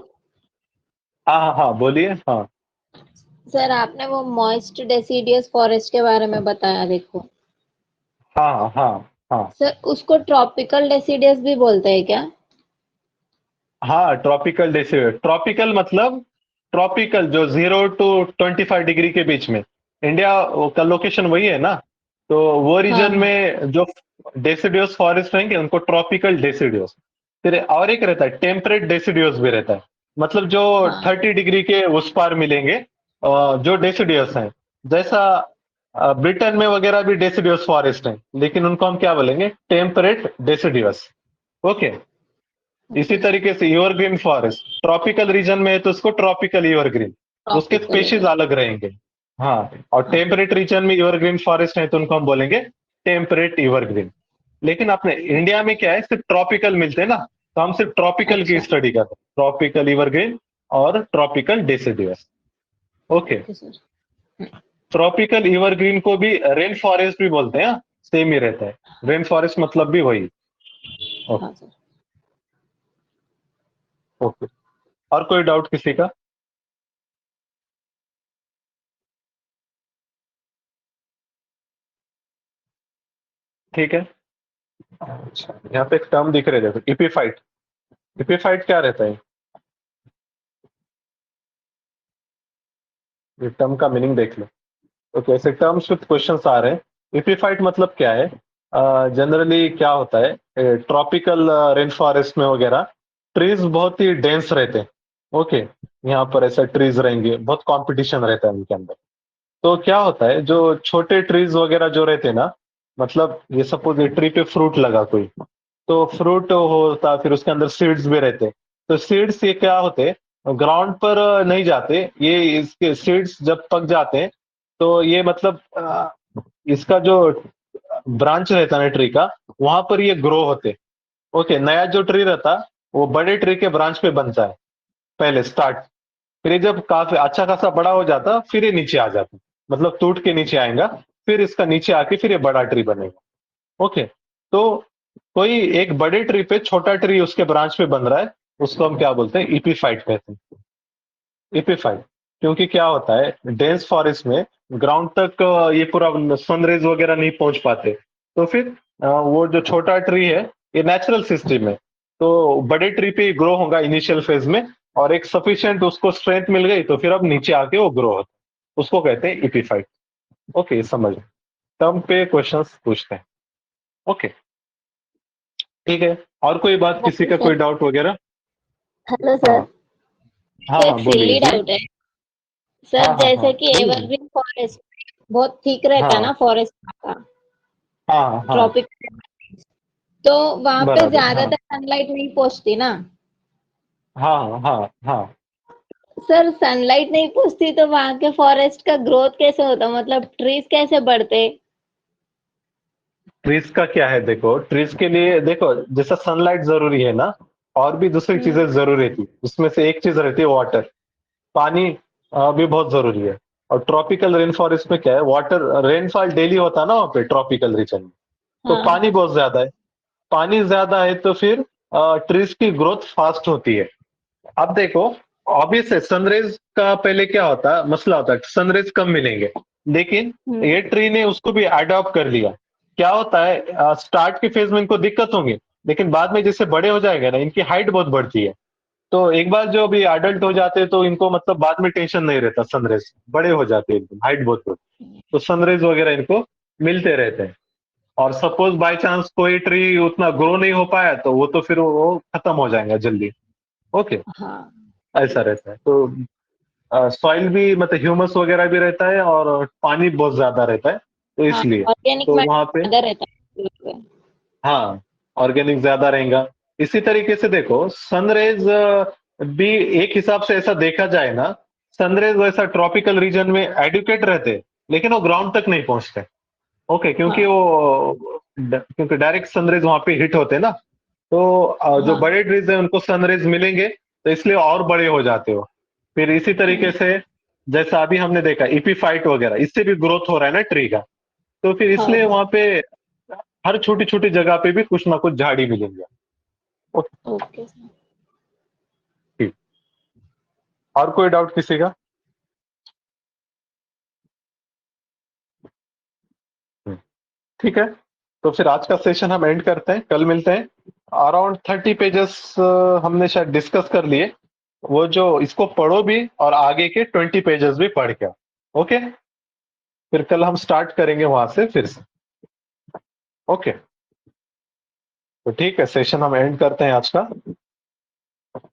हाँ हाँ हाँ, बोलिए। हाँ सर, आपने वो मॉइस्ट डेसिडियस फॉरेस्ट के बारे में बताया, देखो हाँ हाँ हाँ सर, उसको ट्रॉपिकल डेसिडियस भी बोलते हैं क्या? हाँ, ट्रॉपिकल डेसिबल, ट्रॉपिकल मतलब ट्रॉपिकल जो 0 to 25 डिग्री के बीच में, इंडिया का लोकेशन वही है ना, तो वो रीजन हाँ। में जो डेसिडियोस फॉरेस्ट रहेंगे उनको ट्रॉपिकल डेसिडियोस। फिर और एक रहता है टेम्परेट डेसिडियोस भी रहता है, मतलब जो हाँ 30 डिग्री के उस पार मिलेंगे, जो डेसिडियोस हैं। जैसा ब्रिटेन में वगैरह भी डेसिडियोस फॉरेस्ट हैं, लेकिन उनको हम क्या बोलेंगे, टेम्परेट डेसिडियोस। ओके, इसी तरीके से एवरग्रीन फॉरेस्ट ट्रॉपिकल रीजन में है तो उसको ट्रॉपिकल एवरग्रीन, उसके ट्रॉपिकल स्पेशीज अलग रहेंगे। हाँ, और टेम्परेट रीजन में एवरग्रीन फॉरेस्ट है तो उनको हम बोलेंगे टेम्परेट एवरग्रीन। लेकिन अपने इंडिया में क्या है, सिर्फ ट्रॉपिकल मिलते हैं ना, तो हम सिर्फ ट्रॉपिकल की अच्छा। स्टडी करते हैं, ट्रॉपिकल एवरग्रीन और tropical deciduous. Okay, okay sir. Tropical evergreen को भी रेन फॉरेस्ट भी बोलते हैं, सेम ही रहता है, रेन फॉरेस्ट मतलब भी वही। ओके हाँ सर। ओके, और कोई डाउट किसी का? ठीक है। अच्छा, यहाँ पे एक टर्म दिख रहे देखो, इपीफाइट। इपीफाइट क्या रहता है, ये टर्म का मीनिंग देख लो। तो कैसे टर्म्स विथ क्वेश्चंस आ रहे हैं। इपीफाइट मतलब क्या है, जनरली क्या होता है, ट्रॉपिकल रेन फॉरेस्ट में वगैरह ट्रीज बहुत ही डेंस रहते हैं। ओके, यहाँ पर ऐसा ट्रीज रहेंगे, बहुत कंपटीशन रहता है उनके अंदर। तो क्या होता है, जो छोटे ट्रीज वगैरह जो रहते हैं ना, मतलब ये सपोज ये ट्री पे फ्रूट लगा कोई, तो फ्रूट होता, फिर उसके अंदर सीड्स भी रहते हैं। तो सीड्स ये क्या होते हैं, ग्राउंड पर नहीं जाते, ये इसके सीड्स जब पक जाते हैं तो ये मतलब इसका जो ब्रांच रहता है ना ट्री का, वहां पर ये ग्रो होते। ओके, नया जो ट्री रहता वो बड़े ट्री के ब्रांच पे बनता है पहले स्टार्ट। फिर ये जब काफी अच्छा खासा बड़ा हो जाता फिर ये नीचे आ जाता, मतलब टूट के नीचे आएगा, फिर इसका नीचे आके फिर ये बड़ा ट्री बनेगा। ओके, तो कोई एक बड़े ट्री पे छोटा ट्री उसके ब्रांच पे बन रहा है, उसको हम क्या बोलते हैं, इपीफाइट कहते हैं। इपीफाइट, क्योंकि क्या होता है डेंस फॉरेस्ट में ग्राउंड तक ये पूरा सनरेज वगैरह नहीं पहुंच पाते, तो फिर वो जो छोटा ट्री है ये नेचुरल सिस्टम है, तो बड़े ट्री पे ग्रो होगा इनिशियल फेज में, और एक सफिशिएंट उसको स्ट्रेंथ मिल गई तो फिर अब नीचे आके वो ग्रो होता है, उसको कहते हैं इपीफाइट। ओके, समझ टर्म पे क्वेश्चंस पूछते हैं। ओके, ठीक है, और कोई बात, किसी का कोई डाउट वगैरह? हेलो हाँ सर, हाँ एक हाँ, बोलिए सिली जी। डाउट है सर। हाँ हाँ हाँ, जैसे कि बोलिए। एवरग्रीन फॉरेस्ट बहुत ठीक रहता है हाँ ना फॉरेस्ट का, हाँ हाँ, ट्रॉपिक, तो वहां पे बराबर, हाँ ज्यादातर सनलाइट नहीं पहुंचती ना हाँ हाँ हाँ। सर। सनलाइट नहीं पहुंचती तो वहां के फॉरेस्ट का ग्रोथ कैसे होता, मतलब ट्रीज कैसे बढ़ते? ट्रीज का क्या है, देखो ट्रीज के लिए देखो, जैसा सनलाइट जरूरी है ना, और भी दूसरी चीजें जरूरी रहती है, उसमें से एक चीज रहती है वाटर, पानी भी बहुत जरूरी है। और ट्रॉपिकल रेन फॉरेस्ट में क्या है, वाटर रेनफॉल डेली होता है ना वहाँ पे ट्रॉपिकल रीजन में, तो हाँ पानी बहुत ज्यादा है। पानी ज्यादा है तो फिर ट्रीज की ग्रोथ फास्ट होती है। अब देखो, ऑब्वियस है सनरेज का पहले क्या होता है, मसला होता है सनरेज कम मिलेंगे, लेकिन ये ट्री ने उसको भी अडॉप्ट कर लिया। क्या होता है, स्टार्ट के फेज में इनको दिक्कत होंगी, लेकिन बाद में जैसे बड़े हो जाएंगे ना, इनकी हाइट बहुत बढ़ती है, तो एक बार जो अभी अडल्ट हो जाते हैं तो इनको मतलब बाद में टेंशन नहीं रहता, सनरेज बड़े हो जाते हैं एकदम, हाइट बहुत बढ़ती है, तो सनरेज वगैरह इनको मिलते रहते हैं। और सपोज बाय चांस कोई ट्री उतना ग्रो नहीं हो पाया तो वो तो फिर वो खत्म हो जाएगा जल्दी। ओके, हाँ ऐसा रहता है। तो सॉइल भी मतलब ह्यूमस वगैरह भी रहता है और पानी बहुत ज्यादा रहता है, तो हाँ, इसलिए ऑर्गेनिक तो वहां पे, मैटर ज्यादा रहता है उसपे। हाँ, ऑर्गेनिक ज्यादा रहेगा। इसी तरीके से देखो सनरेज भी एक हिसाब से ऐसा देखा जाए ना, सनरेज वैसा ट्रॉपिकल रीजन में एडुकेट रहते, लेकिन वो ग्राउंड तक नहीं पहुंचते। ओके, क्योंकि हाँ वो क्योंकि डायरेक्ट सनरेज वहां पे हिट होते ना, तो जो हाँ बड़े ट्रीज है उनको सनरेज मिलेंगे, तो इसलिए और बड़े हो जाते हो। फिर इसी तरीके से जैसा अभी हमने देखा इपीफाइट वगैरह, इससे भी ग्रोथ हो रहा है ना ट्री का, तो फिर हाँ इसलिए हाँ। वहां पे हर छोटी छोटी जगह पे भी कुछ ना कुछ झाड़ी मिलेंगे। Okay, okay sir. ठीक। और कोई डाउट किसी का? हम्म, ठीक है, तो फिर आज का सेशन हम एंड करते हैं, कल मिलते हैं। अराउंड 30 पेजेस हमने शायद डिस्कस कर लिए, वो जो इसको पढ़ो भी और आगे के 20 पेजेस भी पढ़ के आओ। ओके, फिर कल हम स्टार्ट करेंगे वहां से फिर से। ओके, तो ठीक है, सेशन हम एंड करते हैं आज का।